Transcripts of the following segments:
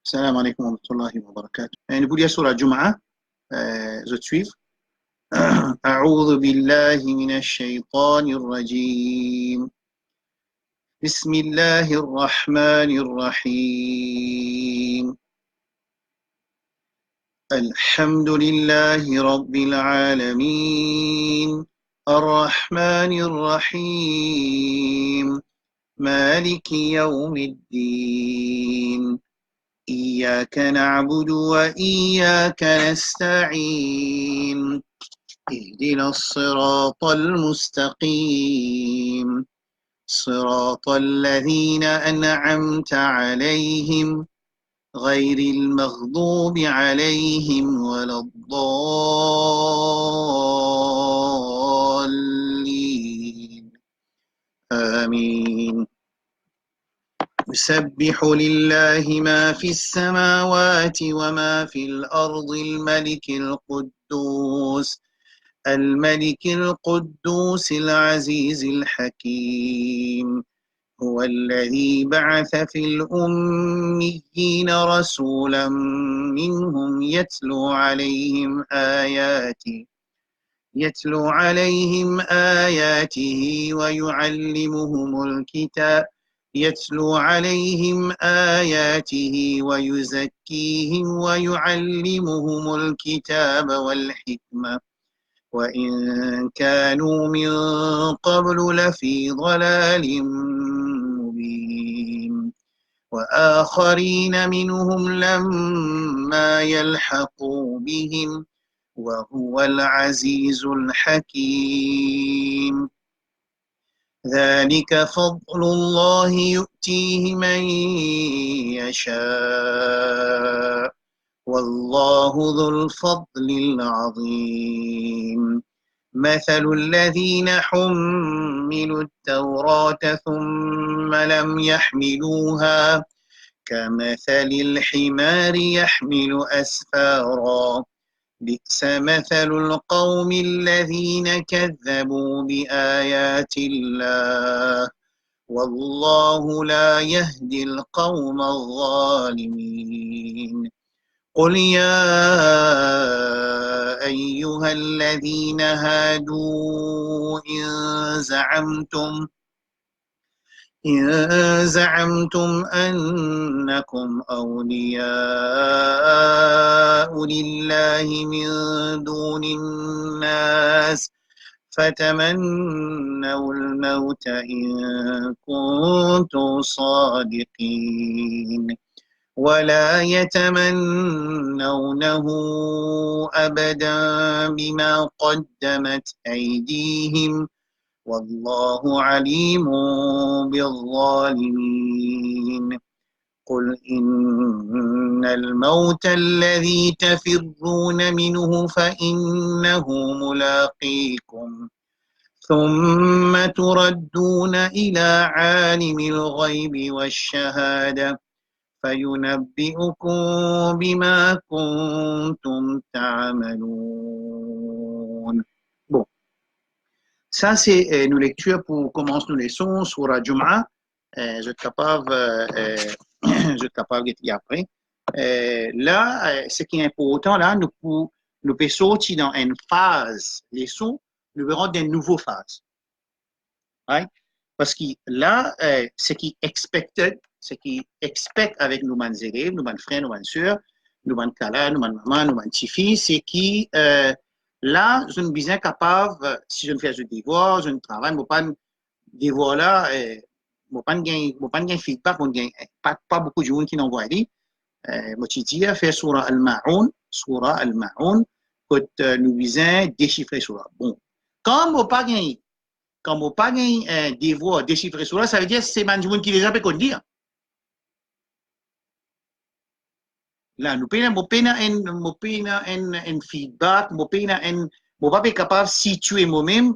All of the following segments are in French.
السلام عليكم ورحمة الله وبركاته. نقول يا سورة الجمعة. je suive. أعوذ بالله من الشيطان الرجيم. بسم الله الرحمن الرحيم. الحمد لله رب العالمين الرحمن الرحيم مالك يوم الدين إياك نعبد وإياك نستعين اهدنا الصراط المستقيم صراط الذين أنعمت عليهم غير المغضوب عليهم ولا الضالين آمين. يسبح لله ما في السماوات وما في الأرض الملك القدوس العزيز الحكيم هو الذي بعث في الأميين رسولا منهم يتلو عليهم آياته ويزكيهم ويعلمهم الكتاب والحكمة وإن كانوا من قبل لفي ضلال مبين وآخرين منهم لما يلحقوا بهم وهو العزيز الحكيم. ذلك فضل الله يؤتيه من يشاء والله ذو الفضل العظيم. مثل الذين حملوا التوراة ثم لم يحملوها كمثل الحمار يحمل أسفارا بئس مثل القوم الذين كذبوا بآيات الله والله لا يهدي القوم الظالمين. قل يا أيها الذين هادوا إن زعمتم أنكم أولياء لله من دون الناس فتمنوا الموت إن كنتم صادقين ولا يتمنونه أبدا بما قدمت أيديهم والله عليم بالظالمين. قل إن الموت الذي تفرون منه فإنه ملاقيكم ثم تردون إلى عالم الغيب والشهادة فينبئكم بما كنتم تعملون. Bon, ça c'est nos lectures pour commencer nos leçons sur la Jum'a. Je suis capable de dire après. Là, ce qui est important, là, nous pouvons sortir dans une phase leçon, nous verrons des nouvelles phases. Right? Parce que là, ce qui expecte avec nos élèves, nos frères, nos sœurs, nos kala, nos maman, nos petits-fils, c'est qui là, je suis bien capable, si je ne fais pas de devoir, je ne travaille, je ne pas devoir là, je ne pas de feedback, pas beaucoup de gens qui n'envoient dit. Moi, je dis, faire Surah Al-Ma'un, que nous visons déchiffrer Surah. Bon, quand on pas gagné, quand on pas gagné devoir déchiffrer Surah, ça veut dire que c'est Manjoun qui déjà peut qu'on dire. Là, nous payons un feedback, nous pas capable de situer moi-même,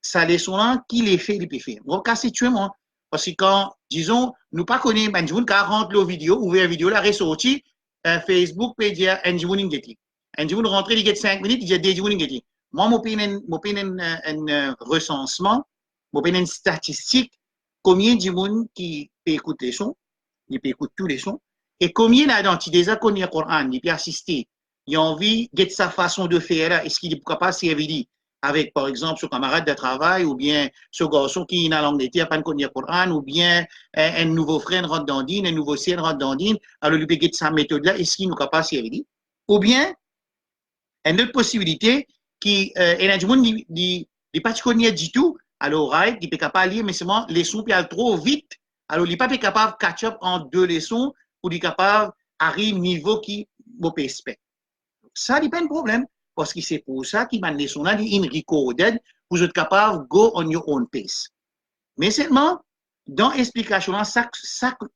ça leçon là qui les fait, les peut faire. On va situer moi. Parce que quand, disons, nous pas connaissons Manjoun, quand rentre la vidéo, ouvert la vidéo, là, ressorti, Facebook peut dire Manjoun Ingeti. Manjoun rentre, il y a 5 minutes, il y a des Manjoun Ingeti. Moi, je fais un recensement, je fais une statistique, combien de gens qui peut écouter les sons, ils peut écouter tous les sons, Et combien là-dedans, tu déjà connais le Coran, il peut assister, il a envie de sa façon de faire, est-ce qu'il est capable de servir avec, par exemple, son camarade de travail, ou bien ce garçon qui est dans la langue d'été, pas connaître le Coran, ou bien un nouveau frère rentre dans dîne, un nouveau sien rentre dans dîne, alors lui peut get sa méthode-là, est-ce qu'il est capable de servir? Ou bien, une autre possibilité, qui, il y a du monde qui n'est pas connaît du tout, alors, right, il est capable de lire, mais seulement les sons puis trop vite, alors il n'est pas capable de catch up en deux leçons, pour être capable d'arriver au niveau qui vous expect. Ça n'est pas un problème, parce que c'est pour ça qu'il m'a leçon là, il est recorded, pour être capable de go on your own pace. Mais seulement, dans l'explication, chaque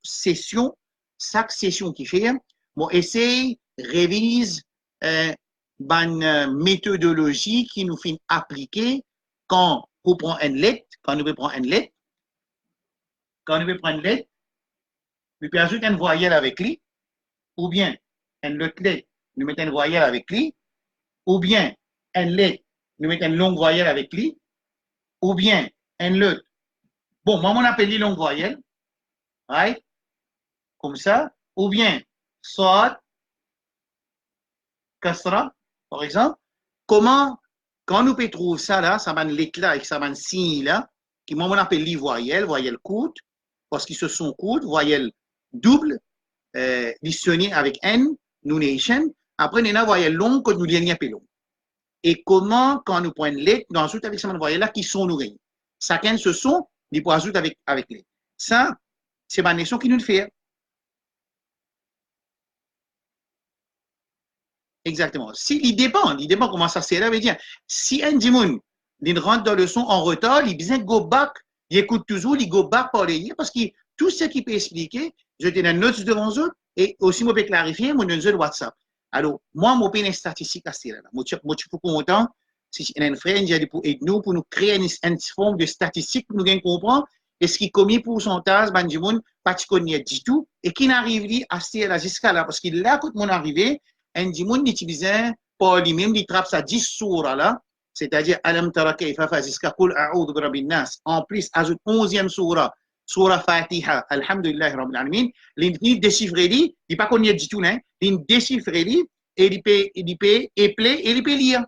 session qui fait, bon, essaye, révise, une méthodologie qui nous fait appliquer quand on prend une lettre, quand nous prend une lettre, nous peut ajouter une voyelle avec lui, ou bien une autre lettre, nous mettons une voyelle avec lui, ou bien une lettre, nous mettons une longue voyelle avec lui, ou bien une lettre. Bon, moi, on appelle les longues voyelles, right? Comme ça, ou bien soit kasra, par exemple. Comment, quand nous trouver ça là, ça va l'éclat et ça va signe là, qui moi on appelle les voyelles courtes, parce qu'ils se sont courtes, voyelles doubles, sonnées avec N, nunation. Après, il y a une voyelle longue que nous lignons plus long. Et comment, quand nous prenons lettre, nous ajoutons avec ces voyelles là qui sont nourries. Chacun ce sont, nous pouvons ajouter avec les. Ça, c'est ma nation qui nous le fait. Exactement. Il dépend comment ça se veut dire. Si un Dimoun, il rentre dans le son en retard, il besoin go back, il écoute toujours, il go back par les parce que tout ce qu'il peut expliquer, je te donne notes devant eux et aussi, moi, je peux clarifier, moi, je WhatsApp. Alors, moi, je peux une statistique à ce là. Moi, je suis content, si un frère, il dit pour aider nous, pour nous créer une forme de statistique pour nous comprendre est-ce qu'il combien pourcentage, ben, Dimoun, pas de connaître du tout, et qui n'arrive à ce là jusqu'à là, parce qu'il là, quand mon arrivé, un dimoun utilisait pour lui-même, il trappe sa 10 sourates là, c'est-à-dire Alam tara kayfa fa jusqu'à Qul a'udhu bi rabbin nas. En plus, ajoute 11e sourate, sourate Fatiha, Alhamdulillah Rabbil Alamin, il déchiffre lui, il pas connaît du tout, hein, il déchiffre lui, et il peut épeler et il peut lire.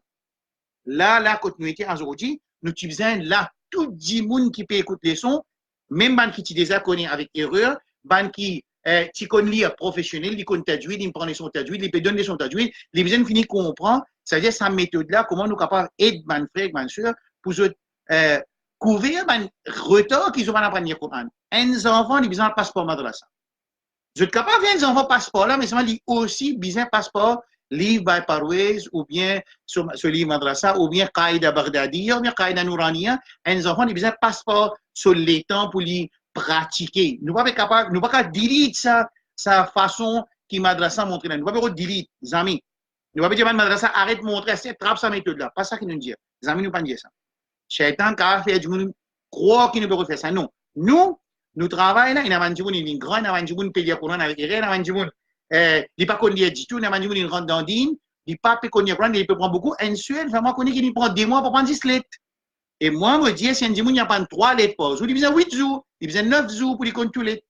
Là, quand nous étions aujourd'hui, nous utilisons là, tout dimoun qui peut écouter les sons, même ban qui déjà connaît avec erreur, ban qui tu connais lire professionnel, il connaît tajwid, il prend les sons tajwid, il peut donner son tajwid, les besoins finit comprendre, c'est-à-dire sa méthode là, comment nous capables d'aider ban frère, ban soeur, pour couvrir ban retard qu'ils ont à apprendre le Coran. Un enfant, il besoin de passeport madrasa. Je suis capable de faire un enfant passeport là, mais c'est aussi besoin de passeport livre by Parwez, ou bien ce livre madrasa, ou bien Qaïda Baghdadi, ou bien Qaïda Nouraniya, un enfant, il a besoin de passeport sur les temps pour les pratiquer. Nous ne sommes pas capables, nous ne pouvons pas delete sa façon qui madrasa montre là. Nous ne pouvons pas delete, les amis. Nous ne pouvons pas dire madrasa arrête de montrer, c'est trappe sa méthode là. Pas ça qu'il nous dit. Les amis, nous ne pouvons pas dire ça. Shaitan, quand il fait du monde, croit qu'il ne peut pas faire ça. Non. Nous travaillons là, il y a un grand, il y a un grand pays à Coran avec il y a un grand il n'est pas connu du tout, il rentre dans Dine, il n'est pas connu, il peut prendre beaucoup. Un seul, vraiment connu qu'il prend des mois pour prendre 10 lettres. Et moi, je me dis, si un Dimoun, il n'y a pas 3 lettres pour il besoin 8 jours, il besoin 9 jours pour les compter tous les.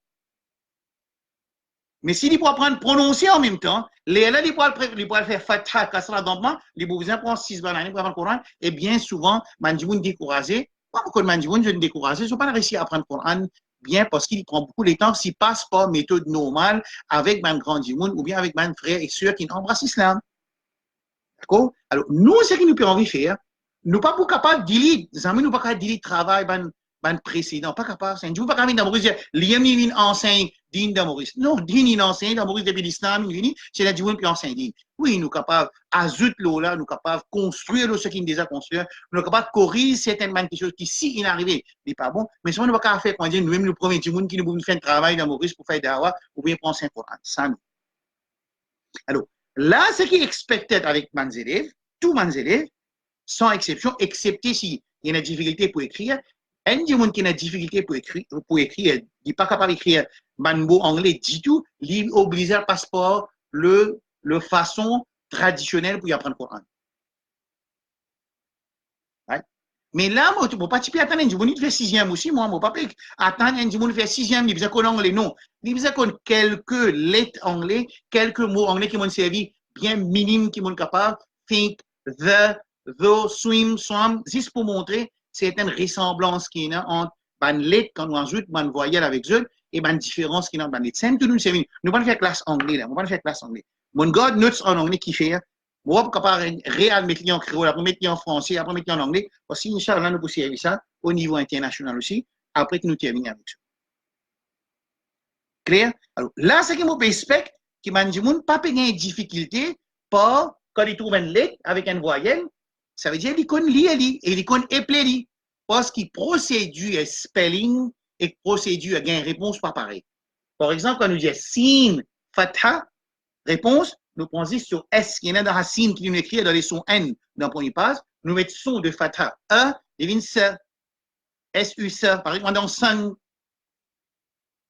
Mais s'il peut apprendre à prononcer en même temps, là, il peut faire fatha, kasra, dompement, il peut besoin prendre 6 bananes pour apprendre le Coran, et bien souvent, Mandimoun découragé, pas beaucoup de Mandimoun, je ne découragé, ils ne sont pas réussi à apprendre le Coran bien parce qu'il prend beaucoup de temps s'il passe pas méthode normale avec un grand dimoun ou bien avec un frère et soeur qui embrassent l'islam. D'accord? Alors, nous, ce que nous pouvons envie faire, nous pas pour capable de delete, nous pas capable de delete travail, ban précédent, pas capable. C'est un jour pas capable dans Maurice, l'IM il enseigne digne dans Maurice. Non, digne il enseigne dans Maurice depuis l'islam, c'est la dimoun qui enseigne digne. Oui, nous capables ajoute l'eau là, nous capables construire ce qui est déjà construit, nous capables corriger certaines choses qui si il arrivé, n'est pas bon, mais si on ne va pas faire quand nous-mêmes nous prenons dimoun qui nous fait un travail dans Maurice pour faire dawa ou bien prendre un Coran. Ça nous. Alors, là, ce qui est expecté avec mes élèves, tous mes élèves, sans exception, excepté s'il y a une difficulté pour écrire, un des gens qui a une difficulté pour écrire, il n'est pas capable d'écrire un mot anglais du tout, il est obligé à passeport le façon traditionnelle pour y apprendre le Coran. Right? Mais là, je ne peux pas attendre un jour, fait sixième aussi, moi, je ne peux pas attendre un jour, fait sixième, il besoin anglais, non. Il besoin quelques lettres anglais, quelques mots anglais qui m'ont servi, bien minimes, qui m'ont capable, think, the, swim, swam, juste pour montrer certaines ressemblances qu'il y a entre les lettres quand on ajoute, les voyelles avec eux, et les différences qu'il y a entre les lettres. C'est tout nous servi. Nous ne pouvons pas faire classe anglais, là. Nous ne pouvons pas faire classe anglais. Mon God, notes en anglais qui fait, moi, je suis réel mettre en créole, après mettre en français, après mettre en anglais. Aussi, Inch'Allah, nous pouvons servir ça au niveau international aussi, après que nous terminons avec ça. Clair? Alors, là, ce qui me respecte, qui m'a dit, pas de difficulté, pas quand il trouve une lettre avec une voyelle, ça veut dire qu'il connaît lire, et il connaît épeler, parce qu'il procédure à spelling et procédure à gagner réponse pas pareil. Par exemple, quand nous disons sin, fatha, réponse, nous prenons sur S, qui est dans la signe qui nous écrit dans les sons N dans le premier page, nous mettons son de fatha E, devine S, S-U-S, par exemple, dans sun,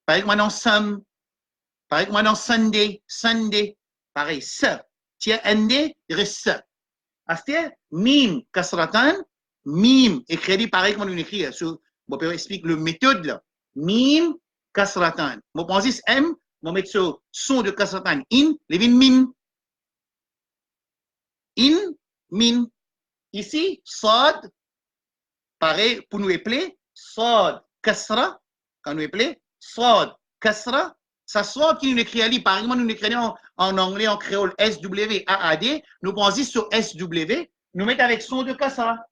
par exemple, dans some, par exemple, dans Sunday, Sunday, pareil, S, tiens, ND, il reste S. C'est-à-dire, mime, kasratan, mime, écrit pareil comme on écrit, on peut expliquer le méthode là, mime, kasratan. Mon pense M, on met sur son de kasratan in, devine mime. In, min. Ici, sod, pareil, pour nous appeler, sod, kasra, quand nous appeler, sod, kasra, ça sod qui nous écrit à par exemple, nous écrit en anglais, en créole, S-W-A-A-D, nous pensons sur S-W, nous mettons avec son de kasra.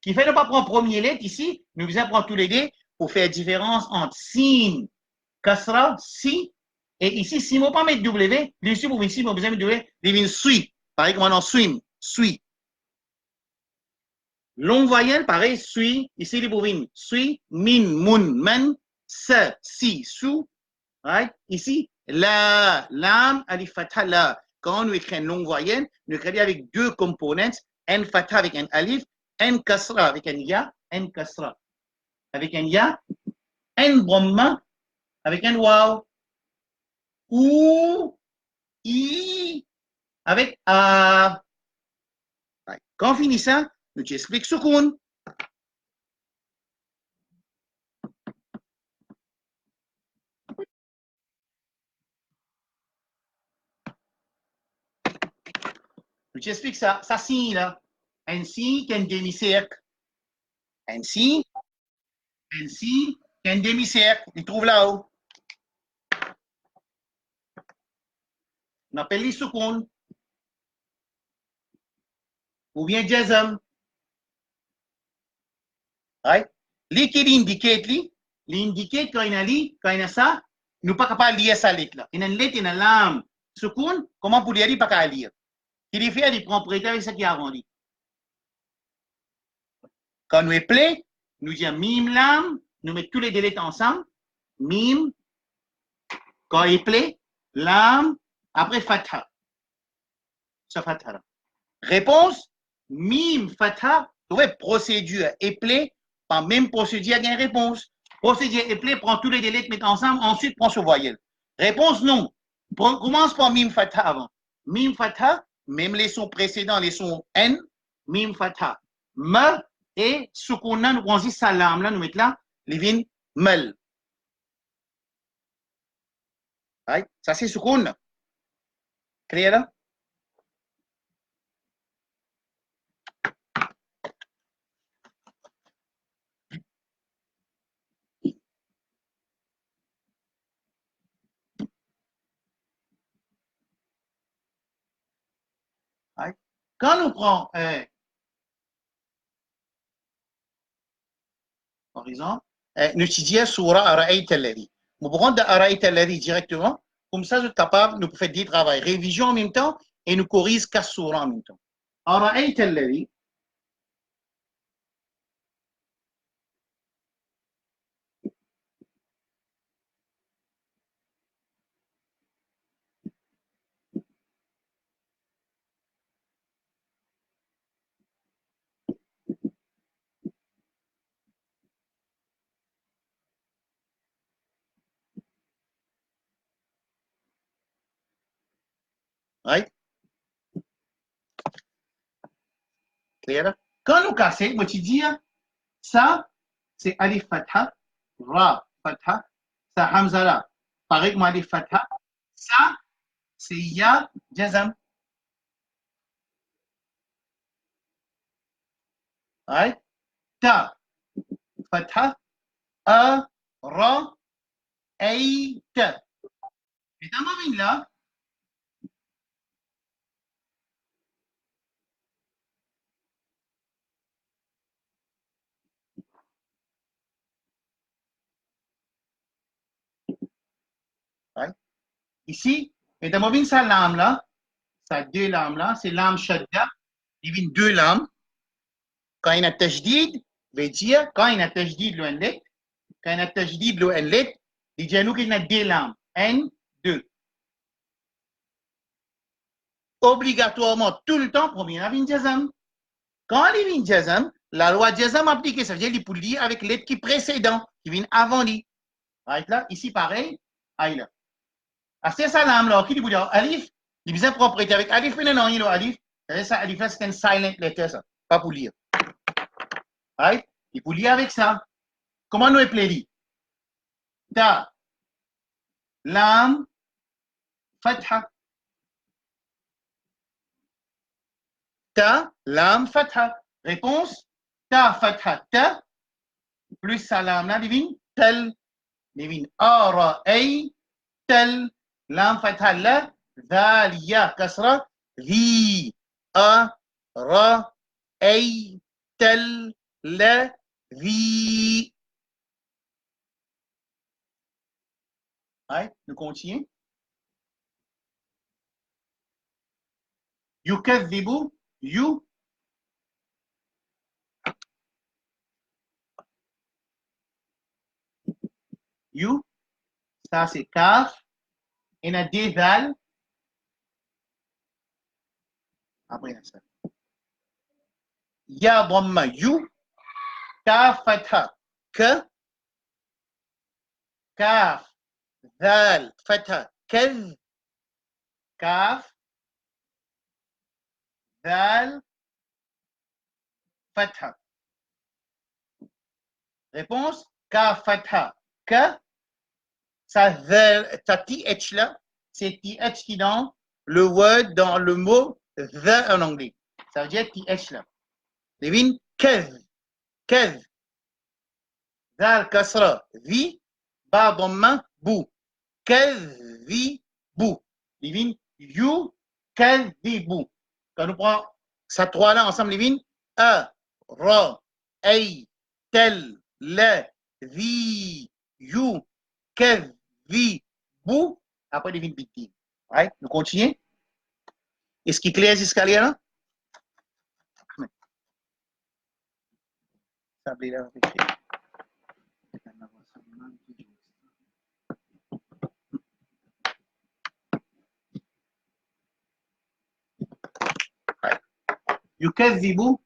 Qui fait ne pas prendre premier lettre ici, nous faisons prendre tous les deux pour faire différence entre sin, kasra, si, et ici, si on ne pas mettre W, ici, pour ici, on besoin mettre W, devine suis. Pareil comme on swim, suis. Longue voyelle, pareil, suis, ici les bovines, suis, min, mun, men, se, si, sous, right? Ici, la, lam, alif, fatha, la. Quand nous écrivons une longue voyelle, nous écrivons avec deux composantes, n fatha avec un alif, n kasra avec un ya, n kasra avec un ya, n bromma avec un waw, ou, i avec a. Right. Quand on finit ça, nous t'expliquons soukoun. Je t'explique ça. Ça signe là. Un signe qui est un demi-cercle. Un signe qui est un demi-cercle. Il trouve là-haut. On appelle les soukoun. Ou bien jazm. Right? Li qui l'indicate, l'indicate quand il a ça, nous ne pas capable de lire ça lettre là. Il y a une lettre, il y a une lame. Soukoun, comment pour lire, il pas capable de lire. Il fait des propriétés avec ça qui a arrondi. Quand nous est play, nous disons mime lam, nous mettons tous les deux lettres ensemble. Mime, quand il play, lam, après fatha. Ça fatha. Réponse, mime, fatha, ouais, procédure éplée, par même procédure, il y a une réponse. Procédure éplée, prend tous les lettres, met ensemble, ensuite prend ce voyelle. Réponse, non. Commence par mime, fatha avant. Mime, fatha, même les sons précédents, les sons N, mime, fatha. Me, et ce qu'on a, nous prenons ici salam, là, nous mettons là, les vignes, mel. Right? Ça, c'est ce qu'on a. Clair là? Right? Quand nous prenons, par exemple, nous étudions Surah Ara'ayt al-Ladhi. Nous prenons de Ara'ayt al-Ladhi directement, comme ça, nous sommes capables de faire des travaux, révision en même temps, et nous corriger 4 surahs en même temps. Ara'ayt al-Ladhi, right? Clair? Quand nous cassons, moi tu dis, ça, c'est alif fatha, ra fatha, ça hamza là. Pareil que moi alif fatha, ça, c'est ya jazam. Right? Ta, fatha, a, ra, ay, ta. Et dans ma ligne là, right? Ici, et dans ma ligne, ça lame là, ça deux lames là, c'est lame shadda, il y a deux lames. Quand il y a tajdid, veut dire, quand il y a tajdid, le let, quand il y a tajdid, le let, il dit à nous qu'il y a deux lames, N, 2. Obligatoirement, tout le temps, premier avin jazam. Quand il vient jazam, la loi jazam appliquée, ça veut dire qu'il peut lire avec lettre qui précédent, qui vient avant lui. Right là, ici pareil, aïe là. Ah, c'est ça l'âme là, qui dit alif, il vient propriété avec alif, mais non, il a alif. Ça, alif là, c'est un silent letter, ça, pas pour lire. Right? Il peut lire avec ça. Comment nous appelons ta, lam, fatha. Ta, lam, fatha. Réponse, ta, fatha, ta, plus salam là, divine, tel, divine, ara, ay, tel, lam, fatha, la, ذال يا كسرة ذي أ ر أي تل ل ذي. Right? Nous continuons. يكذب يو يو ça c'est kaf. Il y a des val après ça. Ya dhamma yu kaf fatha k kaf ذال fatha كذ كاف ذال fatha. Réponse kaf fatha k. Ça th là, c'est th qui dans le word, dans le mot the en anglais. Ça veut dire th là. Devine, كذ ذال كسرة ذي با ضمة بو كذبوا. Devine, you كذبوا. Quand nous prenons ces trois là ensemble, devine, a, ra, ay, tel, le, ذي, you كذبوا. Après, devine victime. Right? Nous continuons. Est-ce qu'il est clair jusqu'à là? Ça veut dire يكذب.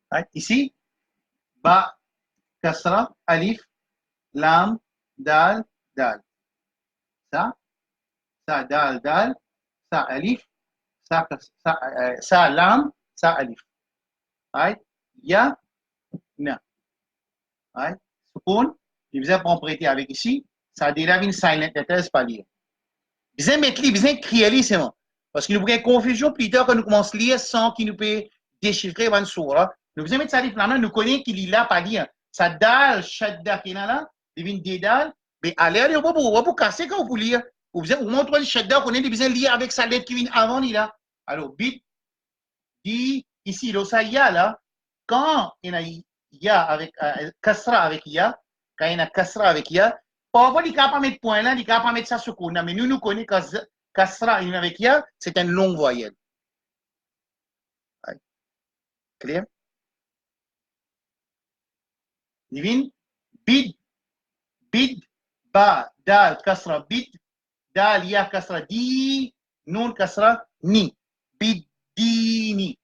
Right? Ici, ba, kasra, alif, lam, dal, dal. Ça, dal, dal, ça, alif, ça, lam, ça, alif. Right? Ya, na. Right? Sukun, il faisait propriété avec ici, ça dérive une silent letters pas lire. Bien mettre li, bien crier li, c'est bon. Parce qu'il nous prend confusion plus tard quand nous commençons à lire sans qu'il nous peut déchiffrer une sourate. Nous faisons mettre ça là, nous connaissons qu'il est là pas lire. Ça dal, shadda qui est là, devine dédal, mais allez, on va pas casser quand vous lire. Vous montrez le shadda qu'on est besoin de lire avec sa lettre qui vient avant il là. Alors, bit, dit, ici, là, ça y a là, quand il y a ya avec kasra avec ya, quand il y a kasra avec ya, parfois il ne peut pas mettre point là, il ne peut pas mettre ça sur le mais nous connaissons kasra avec ya, c'est une longue voyelle. Clair? Divine, bid, bid, ba, dal, kasra, bid, dal, ya, kasra, di, نون كسرة ني بالدين.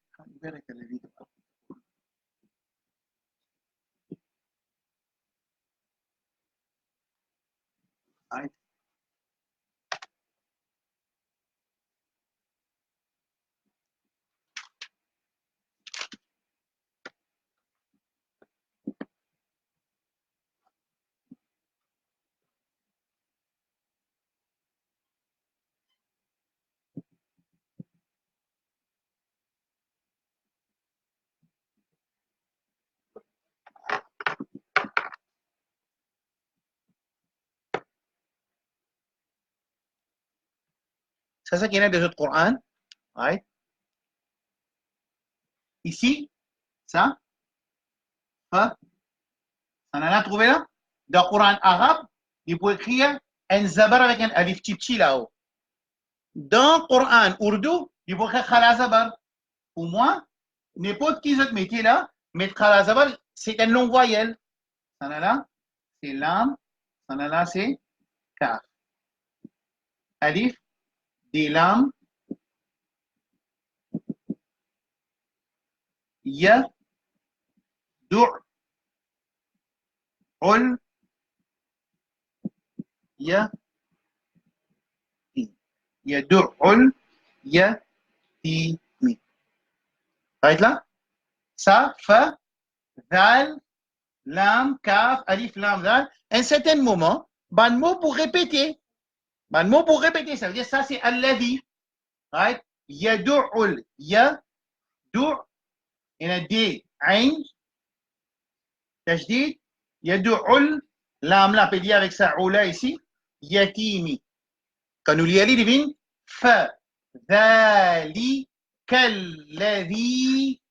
C'est ça qu'il y a dans le Coran. Right? Ici, ça, fa, on en a trouvé là. Dans le Coran arabe, il faut écrire un zabar avec un alif petit là-haut. Dans le Coran ourdou, il faut écrire khala zabar. Pour moi, n'importe qui d'autre métier là, mettre khala zabar, c'est une longue voyelle. Ça là, c'est lam, ça là, c'est kaf. Alif, des lam, ya, du', ul, ya, يدع اليتيم. Right là? Ça, fa, dal, lam, kaf, alif, lam, dal. À un certain moment, ban mot pour répéter. Ban mot pour répéter, ça veut dire ça c'est alladhi. Right? Yadu'ul, ya, du', il y a des ain, tajdid, yadu'ul, lam, là, peut dire avec ça, oula ici, yatimi. Quand nous l'y divine, fa, ذلك الذي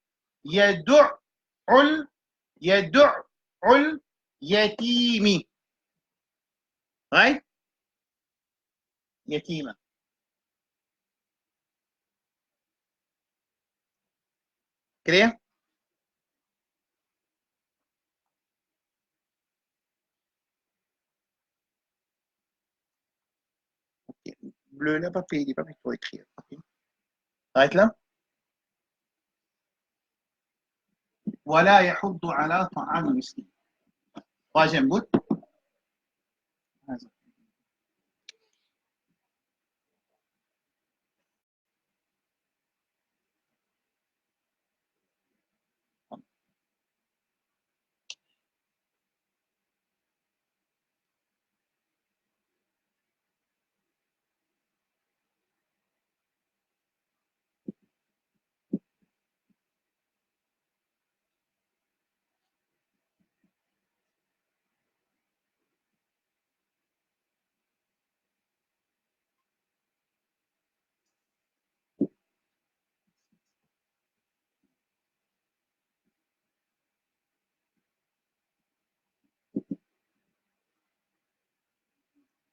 يدع اليتيم. Right? يتيمة. Clear? Okay. Bleu là, pas payé, pas pour écrire. Okay. Right là? ولا يحض على طعام المسكين. Troisième bout.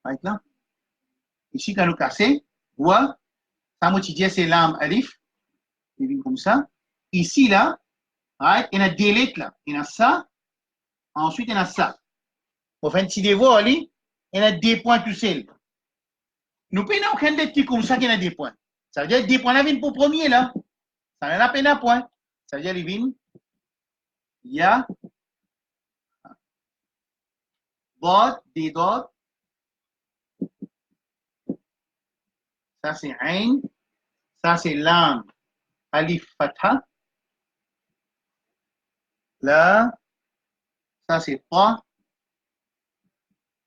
Right là? Ici, quand nous cassons, wa, ça moitié c'est lam alif, comme ça. Ici, là, right, il y a des lettres là. Il y a ça, ensuite il y a ça. Enfin, si vous voyez, il y a des points tout seul. Nous prenons aucun des petits comme ça qu'il y a des points. Ça veut dire des points là viennent pour premier là. Ça n'a pas peine à point. Ça veut dire les vignes. Il y a dot, des dots. Ça c'est ain. Ça c'est lam. Alif fatha. Là, ça c'est pa.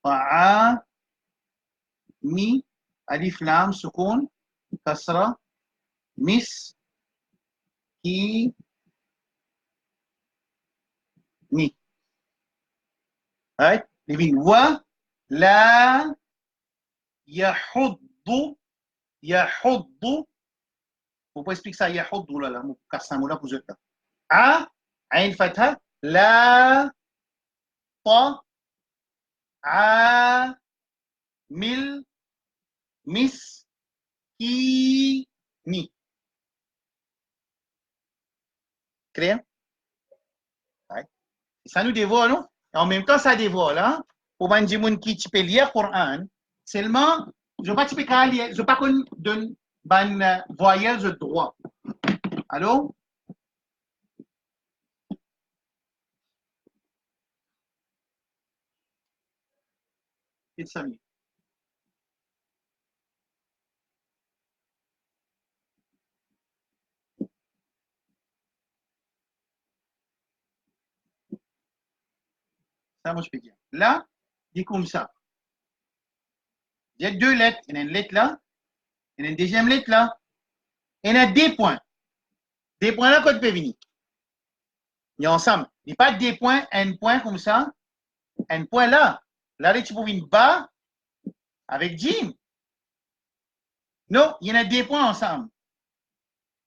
Pa'a. Mi. Alif lam sukun. Kasra. Mis. Ki. Ni. Right? Les vignes. Wa. La. Yahuddu. Yahuddu. Vous pouvez expliquer ça, yahuddu là, là, kassamoula pour êtes là. A, ain fatha, la, ta, a, mil, mis, ki, ni. Clair? Ouais. Ça nous dévoile, non? Et en même temps, ça dévoile, hein? Pour les gens qui peuvent lire le Coran, seulement, je ne sais pas si je ne sais pas qu'on donne ban voyelle de droit. Allô? C'est ça. Ça, moi, je peux dire. Là, dit comme ça. Il y a deux lettres. Il y a une lettre là. Il y a une deuxième lettre là. Il y a des points. Des points là, quand tu peux venir. Ils sont ensemble. Il n'y a pas des points, un point comme ça. Un point là. Là, tu peux venir bas avec Jim. Non, il y en a des points ensemble.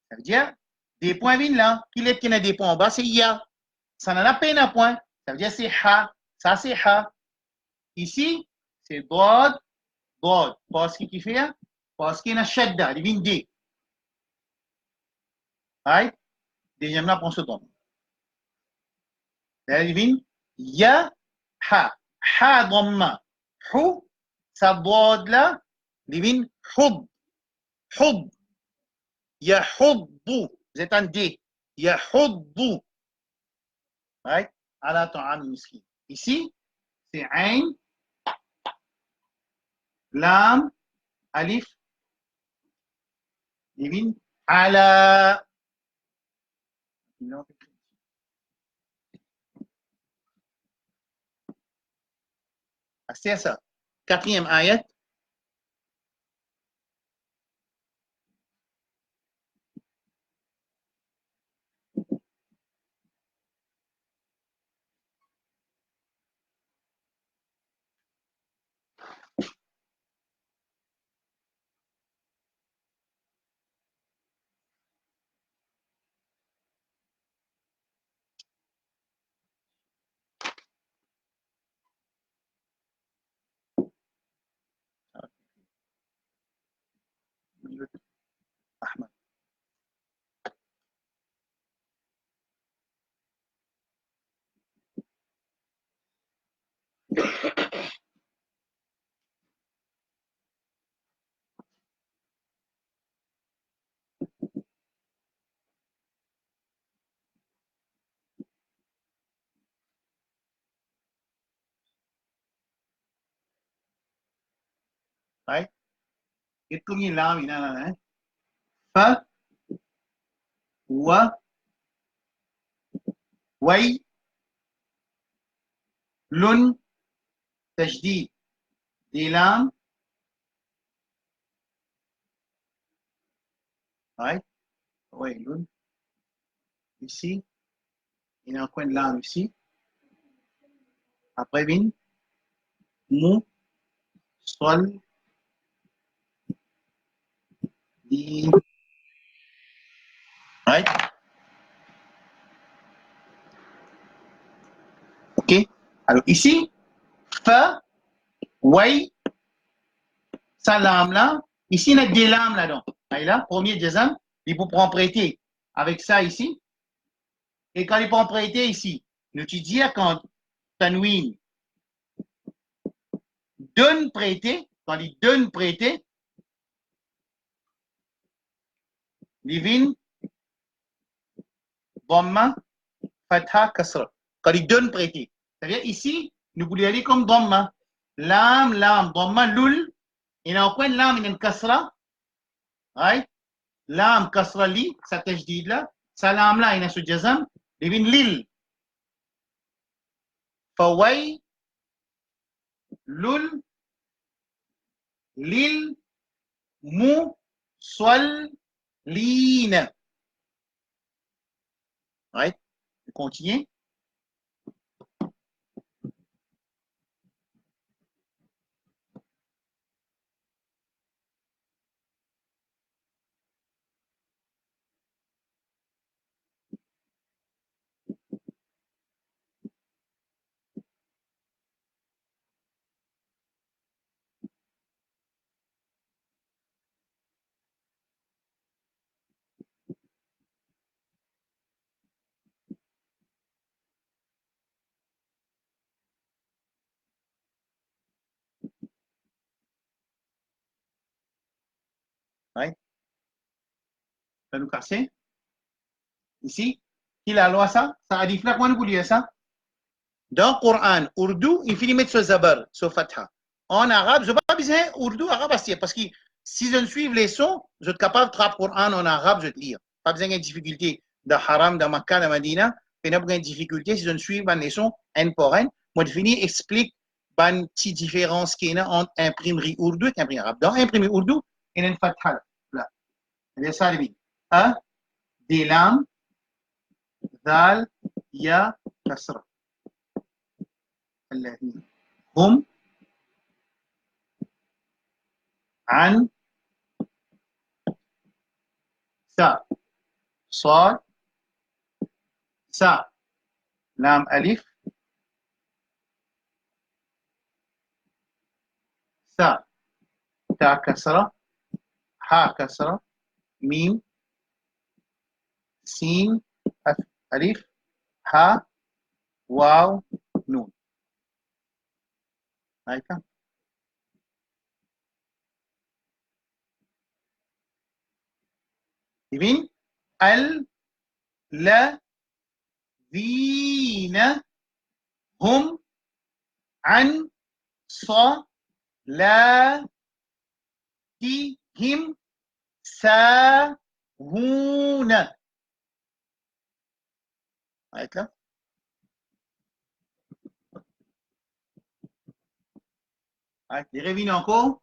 Ça veut dire, des points viennent là. Qui lettre qui a des points en bas, c'est Ya. Ça n'en a pas un point. Ça veut dire c'est Ha. Ça, c'est Ha. Ici, c'est Bod, Bod. Parce qu'il fait, parce qu'il y a une shadda. Il vient D. Right? Deuxième là, prend ce don. Là, il vient Ya, Ha. Ha, dhamma. Hu, ça Bod là, il vient Hub. Hub. يحض. Vous êtes en D. يحض. Right? على طعام المسكين. Ici, c'est Ain, Lam, Alif, Yevin, Ala. C'est ça. Quatrième ayat. Ahmad. Right? Et tout le lam, il a là. Fa, wa, wai, lun, tajdid. Des lames. Right? Oui, lun. Ici. Il y a un coin de lame ici. Après, vin, mu, sol, di. Right? OK? Alors ici, fa, wai, sa lame là. Ici, il y a des lames là-dedans. Là, premier, deuxième, il peut prendre prêter avec ça ici. Et quand il prend prêter ici, tu dis quand Tanwin donne prêter, quand il donne prêter, il vient Dhamma, Fatha, Kasra. Quand il donne prêter. C'est-à-dire ici, nous voulons aller comme Dhamma. Lam, lam, Dhamma, lul. Il y a un point de lam, il y a une Kasra. Right? Lam, Kasra, li, ça tajdid là. Ça lam là, il y a ce jazam. Il vient lil. Fawai, lul, lil, mu, swal, lin. Right? On continue. Ça nous casse. Ici, qui a la loi ça? Ça a dit là, comment vous lire ça? Dans le Coran, Urdu, il finit mettre ce zabar, ce fatha. En arabe, je n'ai pas besoin Urdu, arabe, parce que si je ne suis les sons, je suis capable de traduire le Coran en arabe, je te lire. Pas besoin de difficulté de Haram, de Makkah, de Medina. Il n'y a pas de difficulté si je ne suis pas les sons important. Moi, je finis explique une petite différence qu'il y a entre imprimerie Urdu et imprimerie arabe. Dans imprimerie Urdu, il y a une fatha. Là. Il y a ça, A, des lames, dal, ya, kasra. الذين هم عن سا صاد سا لام ألف سا تا كسرة ها كسرة ميم سين ألف ها واو نون هيك يبين الذين هم عن صلاتهم ساهون هيك هيك ريفين encore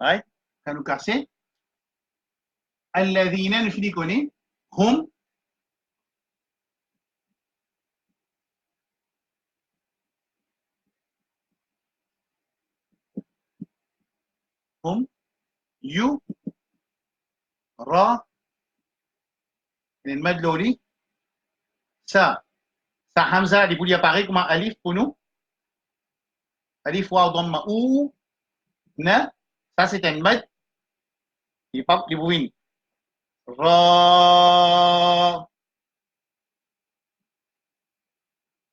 هاي كانوا كاسين الذين نفديكوني هم هم يو را المد لولي سا سا حمزة اللي بيقول apparaît comme un alif pour nous alif واو ضمة ou na ça c'est un mad il est pas il را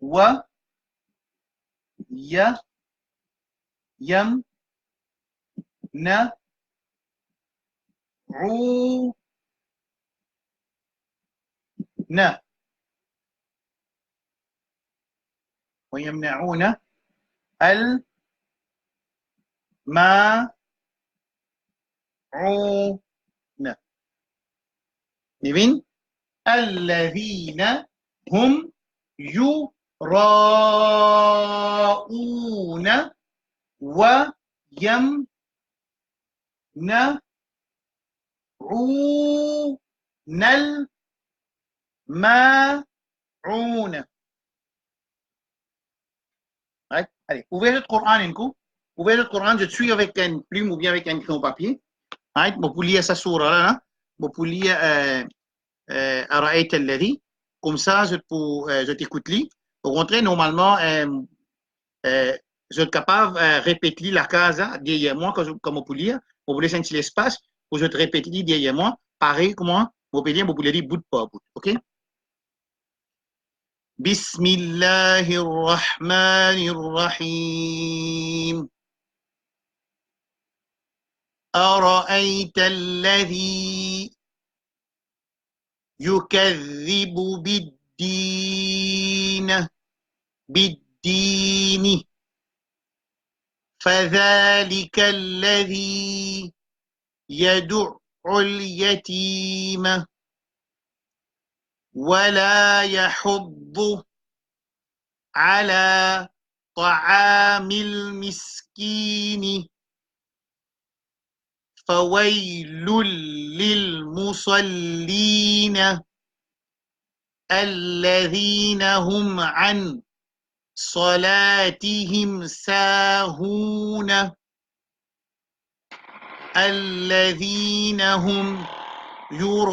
و يا يم نا عو نا ويمنعون الماعون نبين الذين هم يراءون ويمنعون الماعون. Allez, ouvrez le Coran, Inko. Ouvrez le Coran, je suis avec une plume ou bien avec un crayon papier. Right? Vous pouvez lire ça sur là. Vous pouvez lire Ara'ayt alladhi. Comme ça, je t'écoute li. Au contraire, normalement, je suis capable de répéter la case derrière moi, comme vous pouvez lire. Vous pouvez laisser l'espace pour je te répète derrière moi. Pareil comme moi, vous pouvez lire bout par bout. OK? بسم الله الرحمن الرحيم أرأيت الذي يكذب بالدين فذلك الذي يدع اليتيم ولا يحض على طعام المسكين فويل للمصلين الذين هم عن صلاتهم ساهون الذين هم يراءون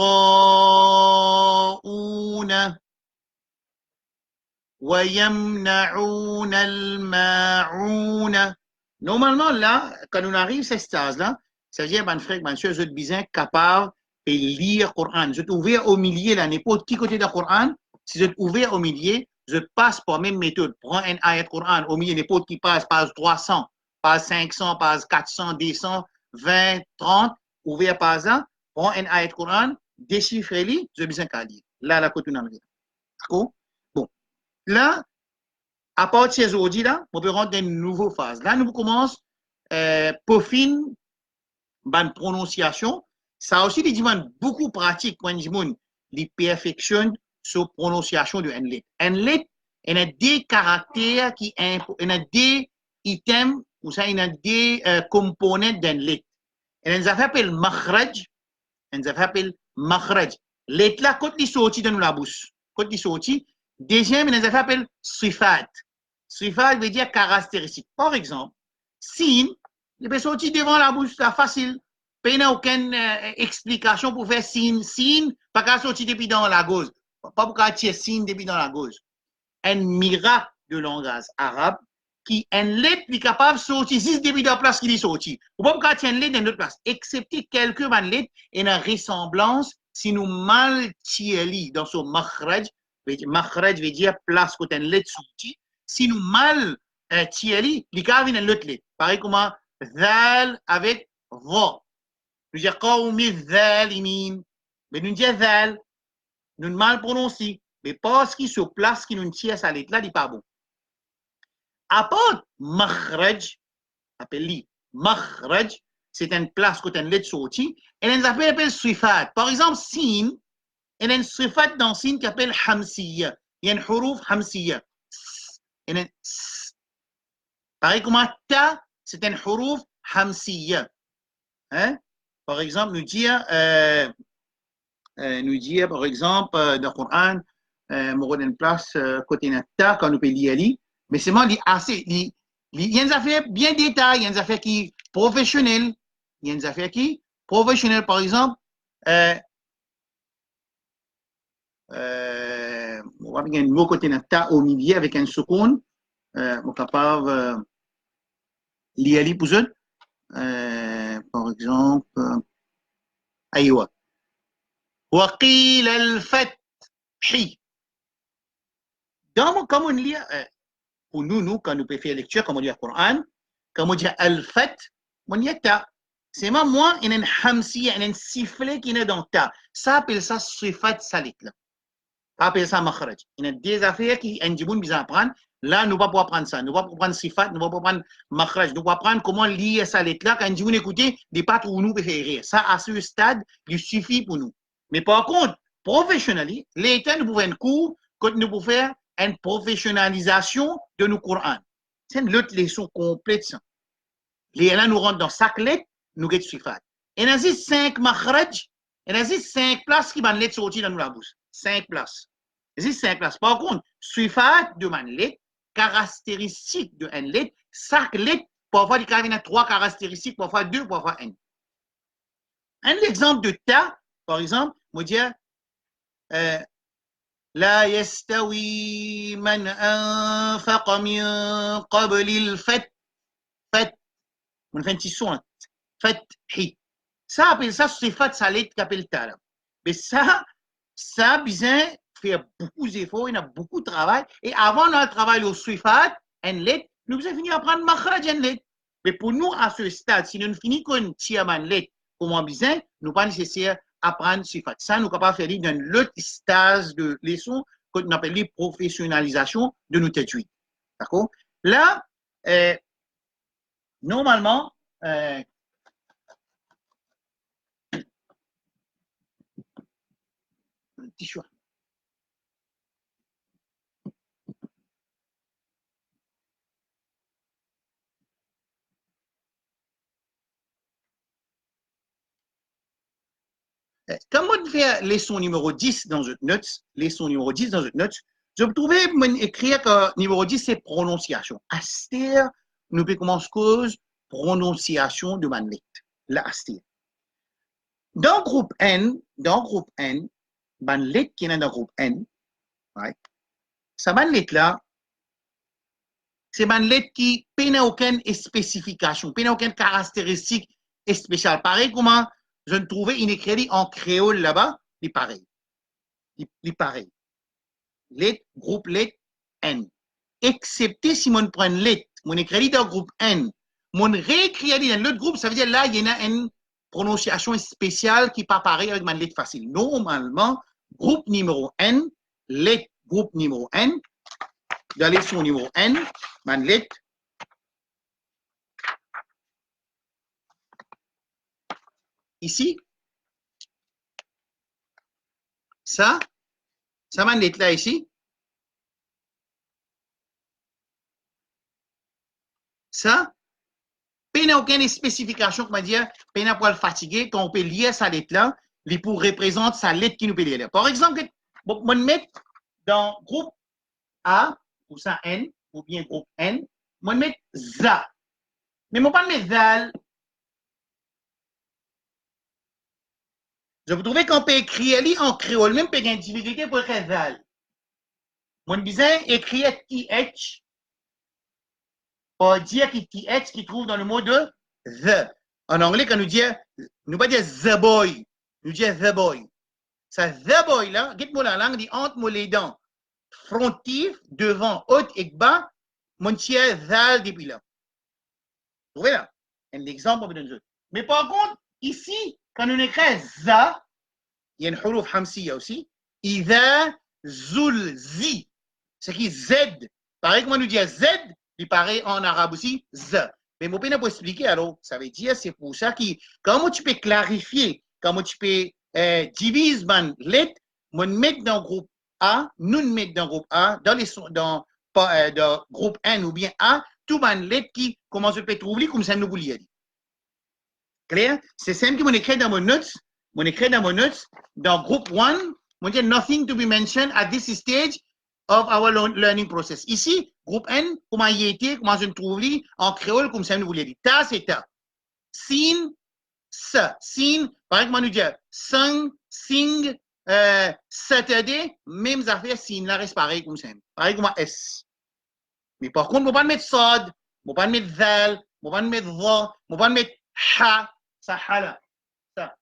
ويمنعون الماعون. Normalement, là, quand on arrive à cette stase-là, ça veut dire, mon frère, mon soeur, vous êtes bien capable de lire le Coran. Vous êtes ouvert au milieu, là, n'importe qui côté du Coran, si vous êtes ouvert au milieu, je passe par la même méthode. Prends un ayat Coran, au milieu, n'importe qui passe, page 300, page 500, page 400, 200, 20, 30, ouvert par ça, prends un ayat Coran, déchiffrez-le, vous êtes bien capable de lire. Là, la côté on arrive. D'accord? Bon. Là, à partir d'aujourd'hui, là, on peut rentrer dans une nouvelle phase. Là, nous commençons pour fin bonne prononciation. Ça aussi, des demandes beaucoup pratiques quand les perfectionnent sur prononciation de Enlit. Enlit, il y a des caractères qui, il y a des items, ou ça, il y a des components d'Enlit. Et on s'appelle makhraj, on s'appelle makhraj. L'Et là, quand il sortit dans la bouche, quand il sortit, deuxième, on s'appelle sifat. Sifat veut dire caractéristique. Par exemple, sin, il peut sortir devant la bouche, c'est facile. Il n'y a aucune explication pour faire sin. Sin, pas qu'à sortir depuis dans la gauche. Pas pour qu'à tirer sin depuis dans la gauche. Un miracle de langage arabe qui est lettre capable de sortir 6 depuis de la place qu'il est sorti. Ou pas pour qu'à une lettre dans notre place. Excepté quelques lettres et une ressemblance si nous mal tirons dans son makhraj. Makhraj veut dire place où une lettre sortie. Si nous mal tirons, il y a une autre lettre. Pareil comme zal avec va. Nous disons qawmi zalimin. Mais nous disons zal, nous mal prononcé. Mais parce qu'il se place qui nous tire sa lettre là, il n'est pas bon. À part makhraj, appelle-lui makhraj, c'est une place où une lettre sortie, et on appelle sifat. Par exemple, sin, il y a une sifat dans sin qui s'appelle hamsiya. Il y a un huruf hamsiya. Pareil comme ta, c'est un huruf hamsiya. Hein? Par exemple, nous dire, par exemple, dans le Coran, nous avons une place côté de ta, quand nous peut lire, mais c'est moi, assez, il y a des affaires bien détaillées, il y a des affaires qui professionnelles, il y a des affaires qui professionnelles, par exemple, on va bien un mot côté de ta au milieu avec un seconde, on est capable de lire pour eux, par exemple, aïwa. وقيل الفتح. Comme on lit, pour nous, quand nous pouvons faire lecture, comme on lit le Coran, comme on dit al-fat, on y est ta. C'est moi, il y a un hamsi, il y a un sifflet qui est dans ta. Ça appelle ça sifat salit. Ça appelle ça makhraj. Il y a des affaires qui ont besoin d'apprendre. Là, nous ne pouvons pas prendre ça. Nous ne pouvons pas prendre sifat, nous ne pouvons pas prendre makhraj. Nous pouvons apprendre comment lire ça lettre là. Quand vous écoutez, des pas où nous pouvons faire rire. Ça, à ce stade, il suffit pour nous. Mais par contre, professionnellement, l'État nous pouvons un cours que nous pouvons faire une professionnalisation de nos Coran. C'est une autre leçon complète. Ça. Les là nous rentrent dans chaque lettre, nous avons sifat. Et il y a 5 makhraj, il y a 5 places qui vont lettre sortir dans la bouche. 5 places. Il y a 5 places. Par contre, sifat de ma lettre, caractéristique de une lettre, chaque lettre, parfois, il y a 3 caractéristiques, parfois 2, parfois 1. Un exemple de ta, par exemple, je dire لا يستوي من أنفق من قبل الفتح من فهمتي الصوت فتحي ça appelle ça صفات salit qu'appelle ta mais ça a besoin de faire beaucoup d'efforts, il y a beaucoup de travail et avant de travailler au صفات en lettre nous devons finir à prendre makhraj en lettre mais pour nous à ce stade si nous finissons qu'on tire en lettre comme on besoin nous pas nécessaire apprendre sifat. Ça, nous sommes capables de faire dans l'autre stage de leçon qu'on appelle les professionnalisation de nos études. D'accord? Là, normalement, petit choix. Quand on fait leçon numéro 10 dans une note, leçon numéro 10 dans une note, je vais trouver écrire que numéro 10, c'est prononciation. Astir, nous pouvons commencer cause prononciation de manette. La astir. Dans le groupe N, manette qui est dans le groupe N, right? Sa manette là, c'est manette qui n'a aucune spécification, n'a aucune caractéristique spéciale. Pareil, comment je ne trouvais une écrit en créole là-bas, il est pareil. Il est pareil. Let, groupe let, N. Excepté si on prend let, mon écrit dans le groupe N, mon réécrit dans l'autre groupe, ça veut dire là, il y en a une prononciation spéciale qui n'est pas pareil avec ma lettre facile. Normalement, groupe numéro N, let, groupe numéro N, dans les sons numéro N, ma lettre, ici, ça ma lettre là ici, ça, il n'y a aucune spécification, comment dire, il n'y a pas le fatiguer, quand on peut lire sa lettre là, il pour représenter sa lettre qui nous peut lire. Par exemple, on va mettre dans groupe A, ou ça N, ou bien groupe N, on va mettre ZA. Mais on ne va pas mettre ZAL. Je vous trouvez qu'on peut écrire en créole, même pas une difficulté pour écrire ZAL. On disait écrire TH, pour dire que TH qui trouve dans le mot de the. En anglais, quand nous disons, nous pas dire the boy, nous disons the boy. Ça, the boy là, dites-moi la langue, dit entre moi les dents, frontif, devant, haute et bas, mon tiers zal depuis là. Vous voyez là? Un exemple pour vous donner. Mais par contre, ici, quand on écrit za, il y a une huruf hamsiya aussi, idha zul zi, c'est qui z. Pareil comme on nous dit z, il paraît en arabe aussi z. Mais mon père pour expliquer, alors, ça veut dire, c'est pour ça que, comment tu peux clarifier, comment tu peux diviser man lettre, mon mettre dans le groupe A, nous mettre dans le groupe A, dans le groupe N ou bien A, tout man lettre qui, comment je peux trouver, comme ça nous voulons dire. Clair? C'est simple que mon écrit dans mon notes, dans le groupe 1, mon dit nothing to be mentioned at this stage of our learning process. Ici, groupe N, comment il était, comment je le trouve en créole, comme ça nous voulons dire. Ta, c'est ta. Sin, sa. Sin, par exemple, nous dit sang, sing, Saturday, même affaire, sin, là reste pareil comme ça. Pareil comme S. Mais par contre, on ne va pas mettre sod, on ne va pas mettre val, on ne va pas mettre va, on ne va pas mettre ha, ça ha là. Ça.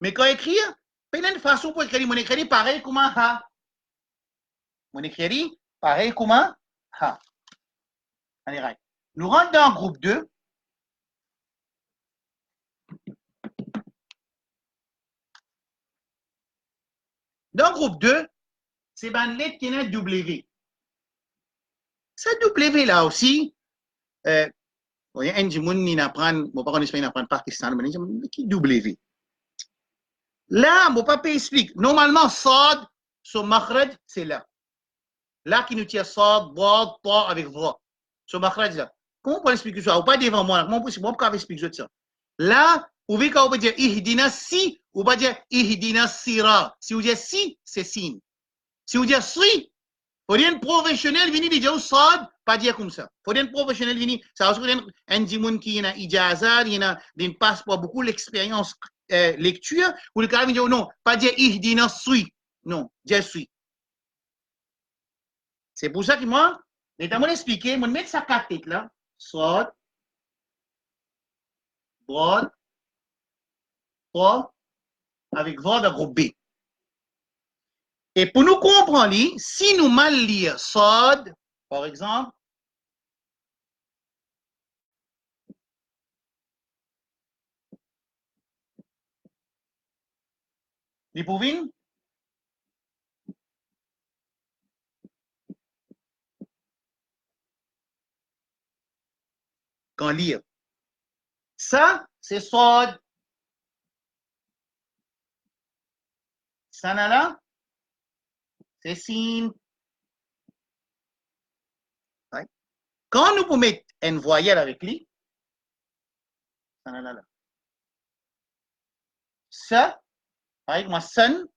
Mais quand écrire, il y a une façon pour écrire. Mon écrit pareil comme un ha. Mon écrit pareil comme un ha. Allez, right. Nous rentrons dans le groupe 2. Dans le groupe 2, c'est une lettre qui est un W. Ce W là aussi, un monde qui apprend, mon parent espagnol apprend Pakistan, mais qui W. Là, mon papa explique. Normalement, Sad, son makhraj, c'est là. Là qui nous tient Sad, Bad, Ta avec Va. Son makhraj là. Comment on peut expliquer ça? Ou pas devant moi. Comment on peut expliquer ça? Là, vous voyez qu'on peut dire Ihdina si, ou pas dire Ihdina sira. Si vous dites si, c'est sin. Si vous dites si, faut dire un professionnel venir dire Sad, pas dire comme ça. Faut dire un professionnel venir. Ça veut dire un dimoun qui a ijazat, il a une passe pour beaucoup l'expérience lecture, ou le cas dire non, pas dire ihdina suis. Non, dire suis. C'est pour ça que moi, je vais expliquer, je vais mettre sa quatre têtes là, Sad, Brod, avec Va de groupe B. Et pour nous comprendre, si nous mal lire Sad, par exemple, vous pouvez quand lire. Ça, c'est Sad. Ça là, c'est Sin. Ouais. Quand nous pouvons mettre un voyelle avec lui, ça là. ça, pareil comme sun,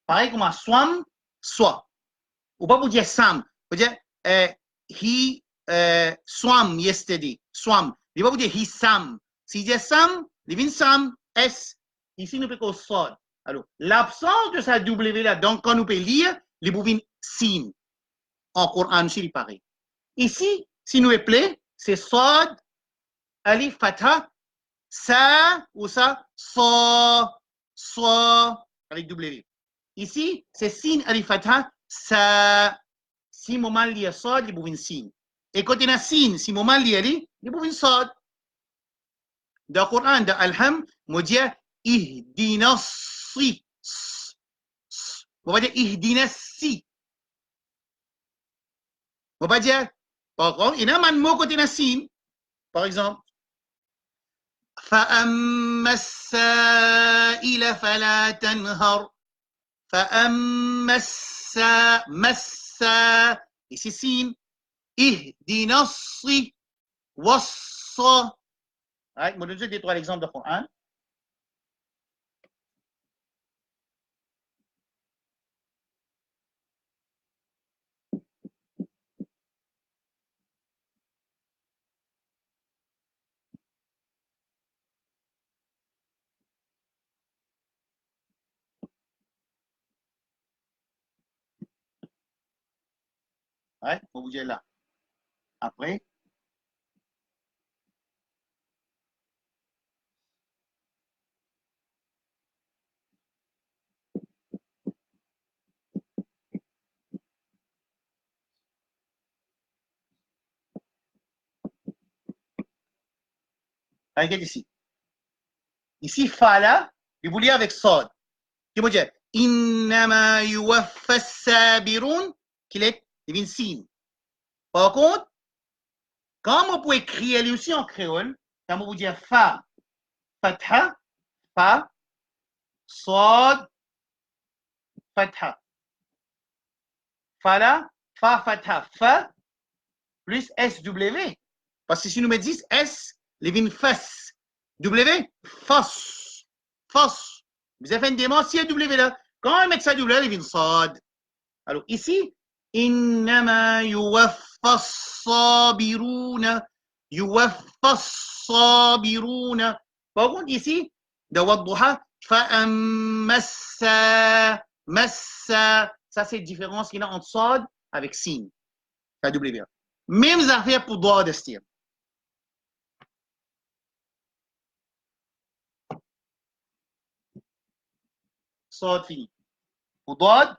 pareil comme swam, soit. Ou pas pour dire sam, pour dire he swam yesterday, swam. Il va vous dire he sam. Si dit sam, il vient sam, s. Ici, nous pouvons sod. Alors, l'absence de sa W là, donc quand nous pouvons lire, les bouvines sin. En Coran, il paraît. Ici, si nous appelons, c'est sod, alif, fatha, ça ou ça, so, avec W. Ici, c'est sin, alif, fatha, ça. Si moment lié sod, il bouvine sin. Et quand il y a sin, si moment lié, il bouvine sod. Dans le Coran, dans Al-Ham, on dit ihdina si. On va dire ihdina si. On va dire, par contre, il y a un mot quand il y a sin. Par exemple, فأما السائل فلا تنهر فأما السا ici sin اهدنا الصي والص. Right, je vais donner deux trois exemples de Coran. Right, faut vous dire là. Après, regarde ici. Ici, fala, il vous lire avec sod. Qui veut dire innama yuwaffa sabirun, qu'il est, il vient sin. Par contre, quand on peut écrire lui aussi en créole, quand on vous dire fa, fatha, fa, sod, fatha. Fala, fa, fatha, fa, plus SW. Parce que si nous me disons S, les vins fas. W, fos. Fos. Vous avez fait une démon, si W là. Quand on met ça W, les vins sod. Alors ici, إنما يوفى الصابرون يوفى الصابرون. Par contre, ici, de Wadduha, فأما massa, ça c'est la différence qu'il y a entre sod avec sin. La W. Même affaire pour droit de style. Sod fini. Pour droit,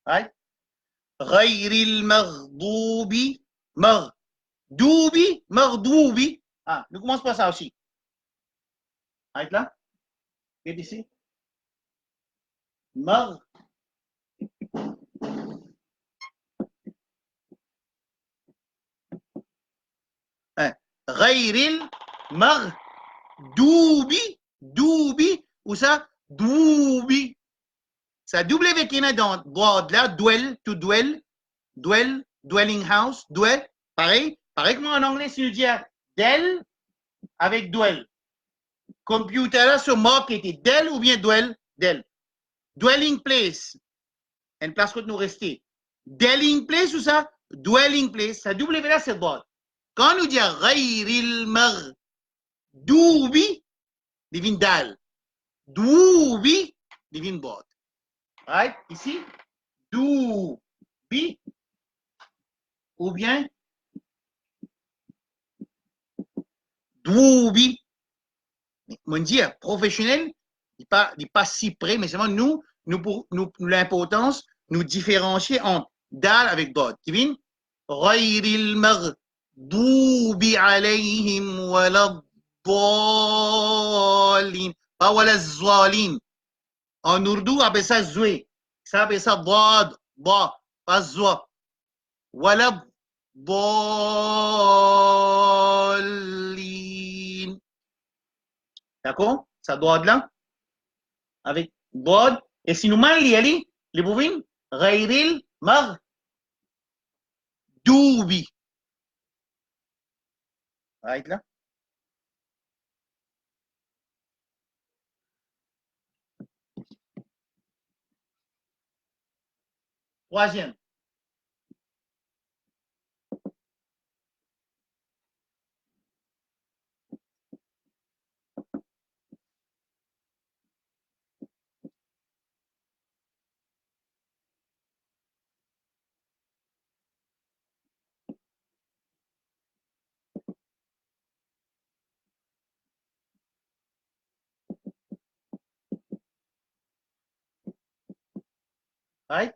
right? غير المغضوب مغضوب. Ah, nous commençons par ça aussi. Arrête là. Regarde ici. Mag. غير المغضوب دوبي ou ça doubi. Ça W qui est dans board là, dwell, to dwell, dwell, dwelling house, dwell, pareil comme en anglais si nous disons del avec dwell. Computer là sur marque était del ou bien dwell, del. Dwelling place, une place que nous rester. Dwelling place ou ça, dwelling place, ça W là c'est board. Quand nous disons ghayril maghdubi, divine dal. Doubi, divine board. Right? Ici, doubi, ou bien doubi. Mon Dieu, professionnel, il n'est pas si près, mais seulement nous l'importance, nous différencier entre dal avec bod. Qui vient? Ghayril maghdubi alayhim wala dhalin. Pas wala zalin. En ourdou, on appelle ça zoué. Ça, appelle ça ضاد, ba, pas zwa. ولا الضالين. D'accord? Ça ضاد là, avec ضاد. Et si nous manquons les bouvines, غير المغضوب. Right là? Troisième. Right?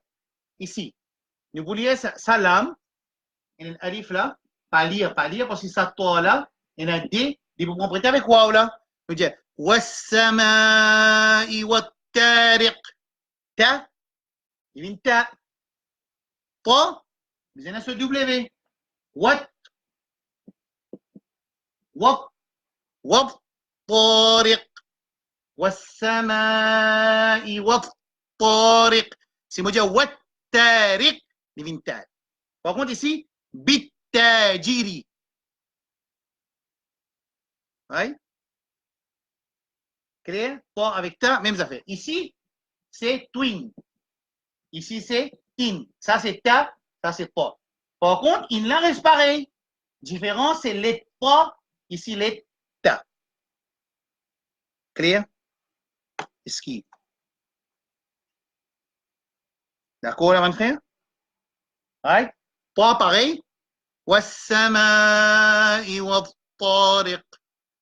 Ici. Nous voulions salam, et l'alif là, pas lire, parce que ça toi là, et un D, vous comprenez avec quoi là? Nous disons, والسماء والطارق. Ta, il vient ta. Ta, vous avez ce W. What, والطارق. والسماء والطارق. Si moi je dis والطارق, il vient ta. Par contre ici, بالتاجر. Ouais? Clair? Pas avec ta, même affaire. Ici, c'est twin. Ici, c'est in. Ça, c'est ta, ça, c'est pas. Par contre, il en reste pareil. Différence, c'est les pas. Ici, les ta. Clair? Ski. D'accord, là, mon frère? Ouais? Pas pareil. والسماء والطارق.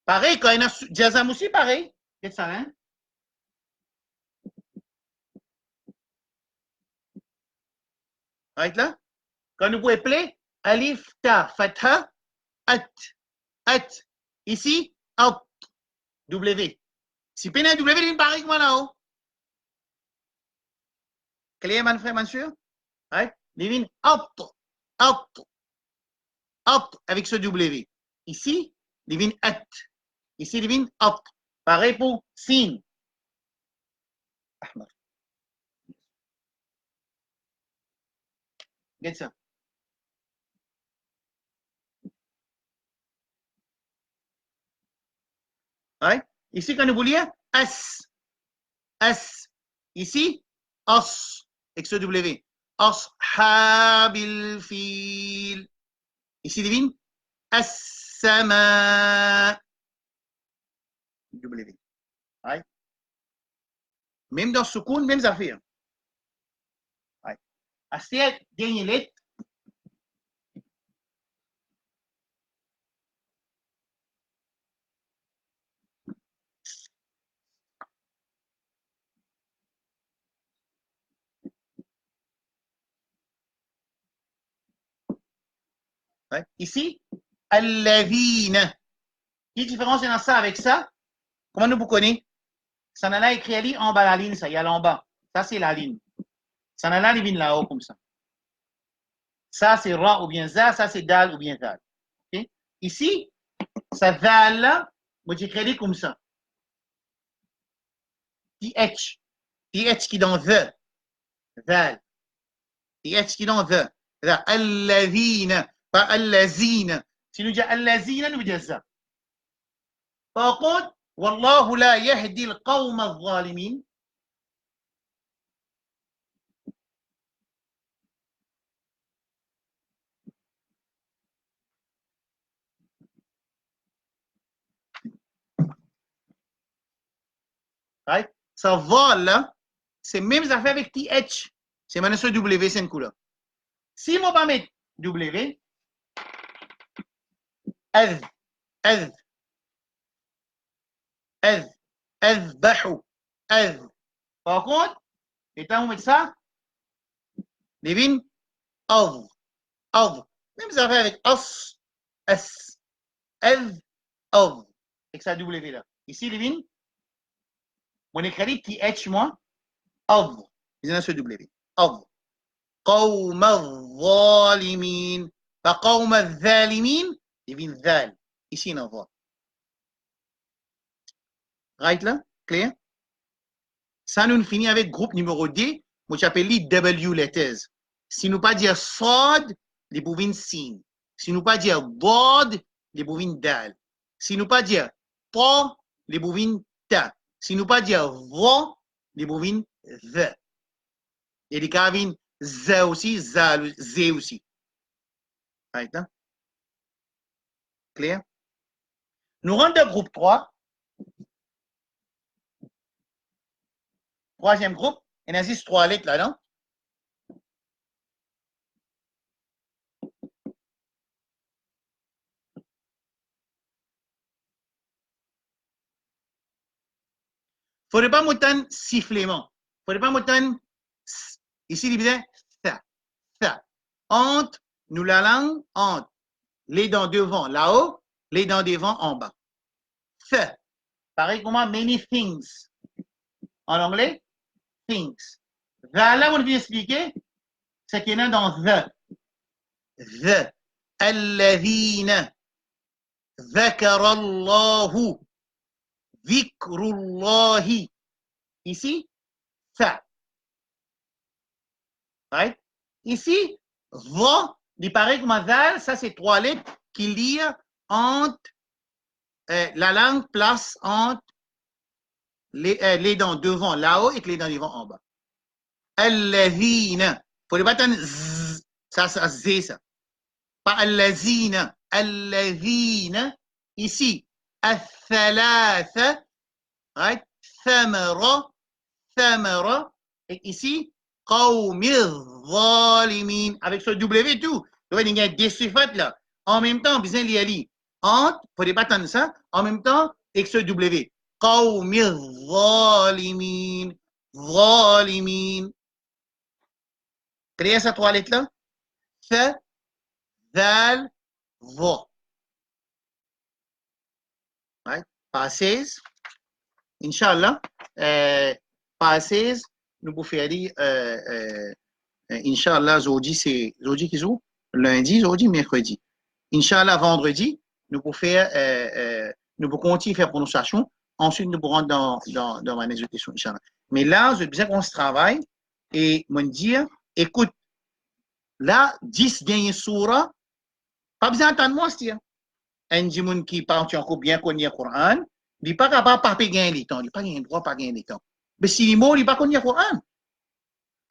Pareil, quand il y a Jazam aussi, pareil. Qu'est-ce que ça, hein? Right là? Quand nous pouvons appeler Alif, Ta, Fatha, At, At. Ici, Out, W. Si peine un W, il pareil que moi là-haut. Clair, mon frère, monsieur? Right? Il vient Out, Out, Out avec ce W. Ici, il vient At. Ici, il vient Out. Pareil pour Sin. Ahmar. Regarde ça. Right? Ici, quand nous voulions, S. S. Ici, Os. Avec ce W. Ashabil fil. Ici, devine. As-sama. W. Right? Même dans Soukoun, même affaire. Right? Assez dernier lettre. Right? Ici, Allavine. Quelle différence il y a ça avec ça? Comment nous vous connaissez? Ça n'a là écrit ali en bas la ligne, ça y a là en bas. Ça, c'est la ligne. Ça n'a là, il vient là-haut comme ça. Ça, c'est Ra ou bien Za, ça, c'est Dal ou bien Dal. Okay? Ici, ça Dal là, moi j'écris comme ça. TH. TH qui est dans The. Dal. TH qui est dans The. Allavine. Pas allazine. Si nous disons allazine, nous disons ça. Par contre, والله لا يهدي القوم الظالمين. Right? Ça va là, c'est même affaire avec TH. C'est maintenant ce W, c'est un coup là. Si moi pas mettre W, أذ أذ أذ أذبح أذ. Par contre, étant on met ça, devine أذ أذ. Même affaire avec as, S, أذ أذ. Avec ça W là. Ici, devine, on écrit TH moi, أذ. Ils ont ce W. Av. قوم الظالمين. Pas قوم الظالمين, il vient ذال. Ici, on voit. Right là? Clair? Ça nous finit avec groupe numéro D, moi j'appelle les W letters. Si nous pas dire sod, les bouvines sin. Si nous pas dire bod, les bouvines dal. Si nous pas dire po, les bouvines ta. Si nous pas dire vo, les bouvines the. Et les cavines z aussi, z aussi. Right là? Clair? Nous rentrons dans groupe 3. Troisième groupe, il y a juste 3 lettres là, non? Il ne faudrait pas m'autant sifflement. Il ne faudrait pas m'autant. Ici, il dit ça, ça. Entre, nous la langue, entre. Les dents devant là-haut, les dents devant en bas. Ça. Pareil comme many things. En anglais, things. Là, on vient expliquer ce qu'il y a dans the. The. الذين ذكر الله ذكر الله. Ici, ça. Right? Ici, va, il paraît comme un zal, ça c'est 3 lettres qui lient entre la langue place entre les dents devant là-haut et les dents devant en bas. Al-lazina. Faut les battre z, ça z ça. Pas al-lazina. Al-lazina. Ici, al-thalatha. Right? Thamara. Thamara. Et ici, قوم الظالمين. Avec ce W tout. Tu vois, il y a des suffites là. En même temps, bien lié entre, faut pas attendre ça, en même temps, avec ce W. قوم الظالمين. ظالمين. Créez ces 3 lettres là. ث, ذال, ظ. Right? Passez. Inch'Allah. Passez. Nous pouvons faire dire, Inch'Allah, aujourd'hui, c'est, aujourd'hui, qui joue? Lundi, aujourd'hui, mercredi. Inch'Allah, vendredi, nous pouvons faire, nous pouvons continuer à faire prononciation. Ensuite, nous pourrons dans ma exécution, Inch'Allah. Mais là, je besoin qu'on se travaille et me dire, écoute, là, 10 derniers surah, pas besoin d'attendre moi, c'est-à-dire. Un gens qui parle encore bien connaît le Coran, il n'est pas capable de pas gagner le temps, il n'a pas le droit de pas gagner le temps. Mais si il mort, il n'est pas connaît le Coran.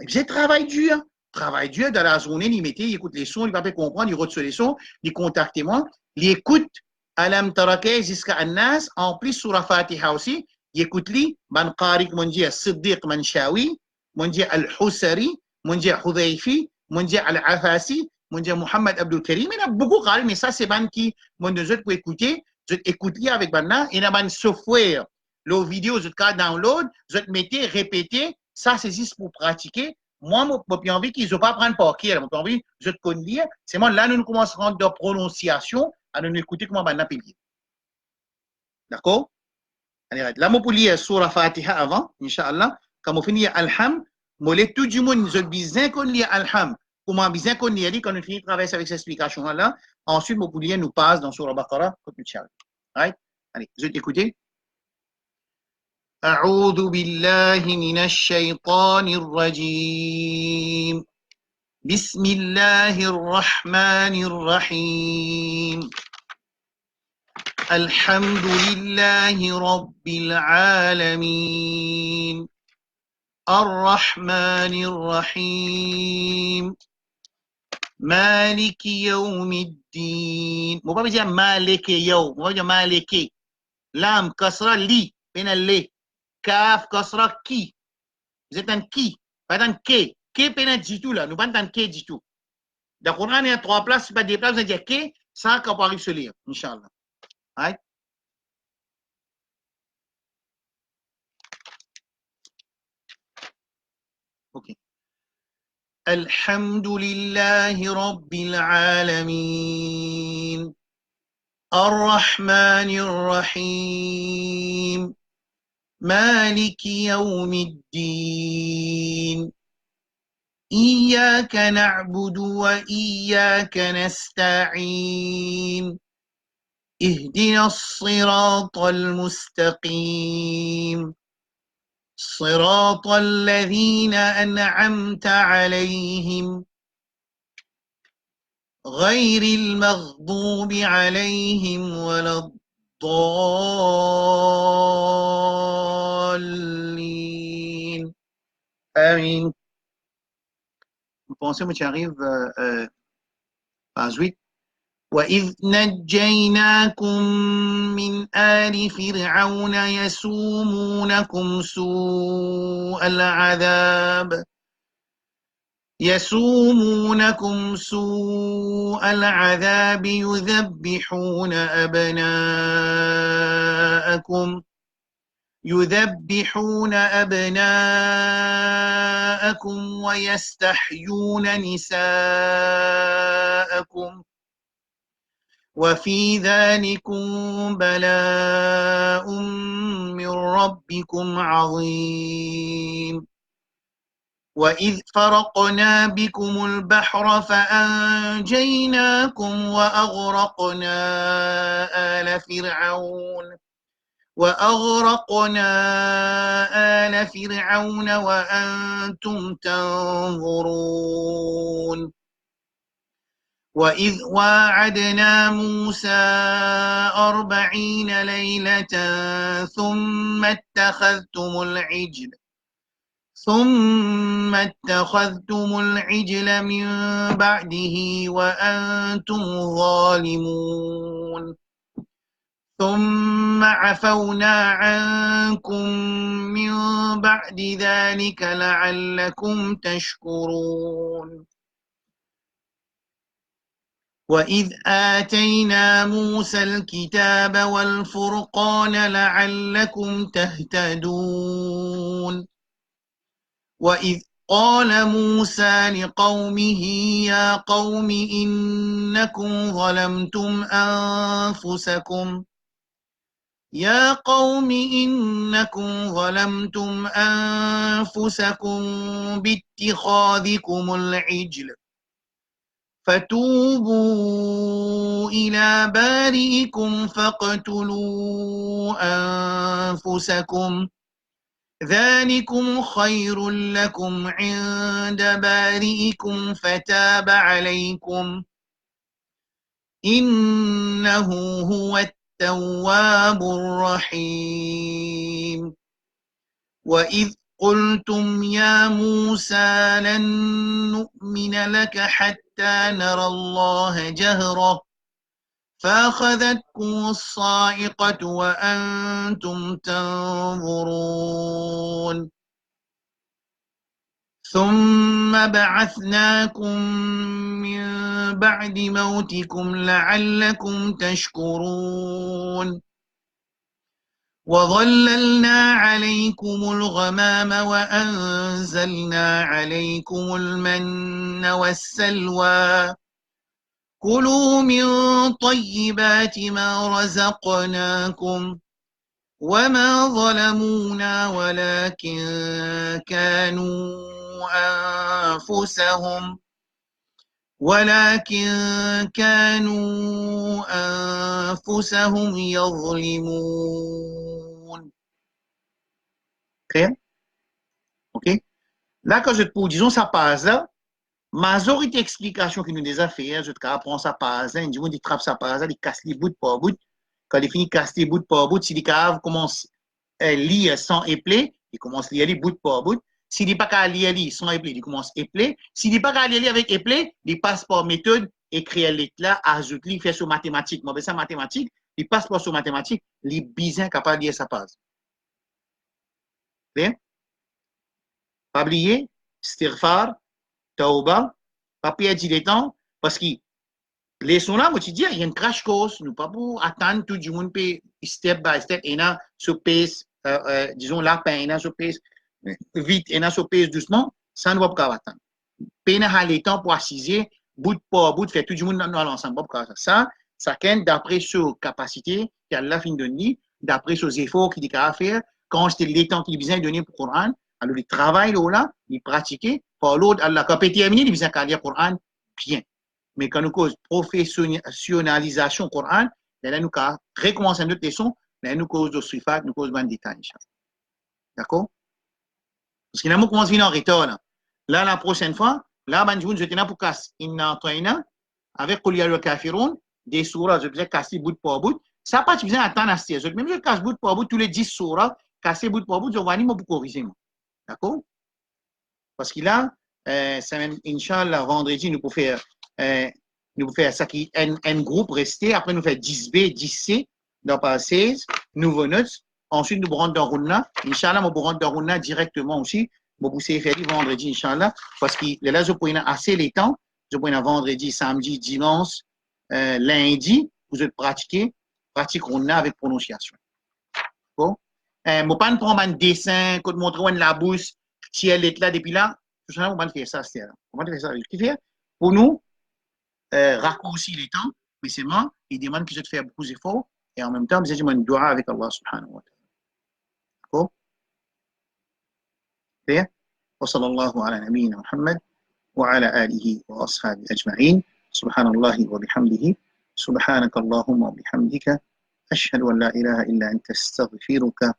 J'ai travail dur. Travail dur dans la journée, il mettait, il écoute les sons, il ne va pas comprendre, il retire les sons, il contacte moi, il écoute Alam Tarakeh jusqu'à Annas, en plus sur la Fatiha aussi, il écoute lui, man Qarik, mon Dieu, Siddiq Manshawi, mon Dieu Al-Husari, mon Dieu Hudayfi, mon Dieu Al-Afasi, mon Dieu Muhammad Abdul Karim, il y a beaucoup de mais ça c'est ban qui, mon Dieu, je peux écouter, je écoute lui avec Banna, il y a un software, le vidéo, je peux download, je mettez, répéter, ça c'est juste pour pratiquer. Moi, j'ai envie qu'ils n'ont pas prendre par cœur. J'ai envie, je te connais lire. C'est moi, là, nous commencerons de prononciation à nous écouter comment on va l'appeler. D'accord? Allez, là, je vais lire sur la Fatiha avant, Inch'Allah. Quand on finit Alham, je tout du monde, je bien qu'on lit Alham. Comment bien qu'on lit, quand on finit de travailler avec cette explication-là. Ensuite, je vais nous passe dans Surah Baqarah, comme Inch'Allah. Right? Allez, je vais t'écouter. أعوذ بالله من الشيطان الرجيم بسم الله الرحمن الرحيم الحمد لله رب العالمين الرحمن الرحيم مالك يوم الدين مو بقى مالك يوم مو بقى مالك لام كسرة لي بين اللي كاف كسرة كي vous êtes un qui pas un que pas du tout là nous pas un que du tout dans le Coran il y a 3 places pas des places vous dire que ça qu'on peut arriver se lire Inch'Allah right ok الحمد لله رب العالمين الرحمن الرحيم مالك يوم الدين إياك نعبد وإياك نستعين اهدنا الصراط المستقيم صراط الذين أنعمت عليهم غير المغضوب عليهم ولا الضالين آمين. Pensez, moi, tu arrives page 8. وإذ نجيناكم من آل فرعون يسومونكم سوء العذاب يذبحون أبناءكم ويستحيون نساءكم وفي ذلكم بلاء من ربكم عظيم وإذ فرقنا بكم البحر فأنجيناكم وأغرقنا آل فرعون وأنتم تنظرون وإذ واعدنا موسى 40 ليلة ثم اتخذتم العجل من بعده وأنتم ظالمون ثم عفونا عنكم من بعد ذلك لعلكم تشكرون وإذ آتينا موسى الكتاب والفرقان لعلكم تهتدون وإذ قال موسى لقومه يا قوم إنكم ظلمتم أنفسكم باتخاذكم العجل فتوبوا إلى بارئكم فاقتلوا أنفسكم ذلكم خير لكم عند بارئكم فتاب عليكم إنه هو التواب الرحيم وإذ قلتم يا موسى لن نؤمن لك حتى نرى الله جهرة فأخذتكم الصاعقة وأنتم تنظرون ثم بعثناكم من بعد موتكم لعلكم تشكرون وظللنا عليكم الغمام وأنزلنا عليكم المن والسلوى كلوا من طيبات ما رزقناكم وما ظلمونا ولكن كانوا أنفسهم يظلمون. Clair? Ok? Là, quand je te pose, disons, ça passe là, majorité explication qu'il nous déjà fait, je te apprends ça passe là, il trappe ça passe là, il casse les bouts par bout. Quand il finit de casser les bouts par bout, si les caves commencent à lire sans épeler, il commence à lire les bouts par bout. S'il n'est pas qu'à lire sans épeler, il commence à épeler. S'il n'est pas qu'à lire avec épeler, il passe par méthode, écrire l'éclat, ajoute, il fait sur mathématiques. Moi, ça mathématiques, il passe par sur mathématiques, il est bizarre capable de lire sa passe. Bien? Pas oublier, stirfar, tauba, pas perdre du temps, parce que les sons là, moi, tu dis, il y a une crash course, nous pas pour attendre tout le monde peut step by step, et là, sur pace, disons, lapin, et là, sur pace, vite, et là, sur pace doucement, ça ne va pas attendre. Peine à les temps pour assiser, bout par bout, faire tout le monde dans l'ensemble. Ça d'après ses capacités, qui a la fin de nuit, d'après ses efforts qu'il a à faire, quand c'était les temps qu'il a besoin de donner pour Coran, alors il travaille là, il pratique follow Allah. Quand PTM, il vient à lire le Coran, bien. Mais quand nous cause professionnalisation Coran, là, nous recommencer notre leçon, là, nous cause de sifat, nous cause de détail. D'accord? Parce qu'il y a un commence en retard. Là, la prochaine fois, là, je vais pour casser. Inna Toina, avec Kouliya le Kafirun, des sourates, je vais casser bout pour bout. Ça n'a pas besoin d'attendre à ce même je casse bout pour bout, tous les 10 sourates, casser bout pour bout, je vais venir pour corriger. D'accord? Parce qu'il a, Inch'Allah, vendredi, nous pouvons faire ça qui est un groupe resté, après nous faire 10B, 10C, dans pas 16, nouveau notes. Ensuite, nous rentrons dans Rouna. Inch'Allah, nous rentrons dans Rouna directement aussi. Nous pouvons faire vendredi, Inch'Allah, parce que là, je peux assez les temps. Je peux vendredi, samedi, dimanche, lundi, vous êtes pratique Rouna avec prononciation. Bon? Je ne vais pas prendre un dessin, que montrer la bouche, si elle est là depuis là. Tout ça, on va faire ça, c'est on va faire ça. Ce qui fait, pour nous, raccourcir les temps, mais c'est moi, il demande que je te fasse beaucoup d'efforts, et en même temps, je demande une doua avec Allah subhanahu wa ta'ala. D'accord? Bien? وصلى الله على نبينا محمد وعلى آله وأصحابه أجمعين سبحان الله وبحمده سبحانك اللهم وبحمدك أشهد أن لا إله إلا أنت استغفرك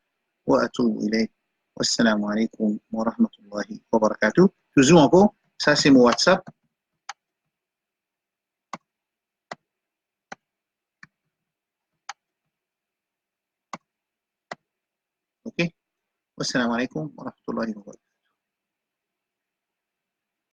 وأتوب إليك والسلام عليكم ورحمة الله وبركاته. Toujours encore, ça c'est mon WhatsApp. Ok? Wassalamu alaikum wa rahmatullahi wa barakatuh.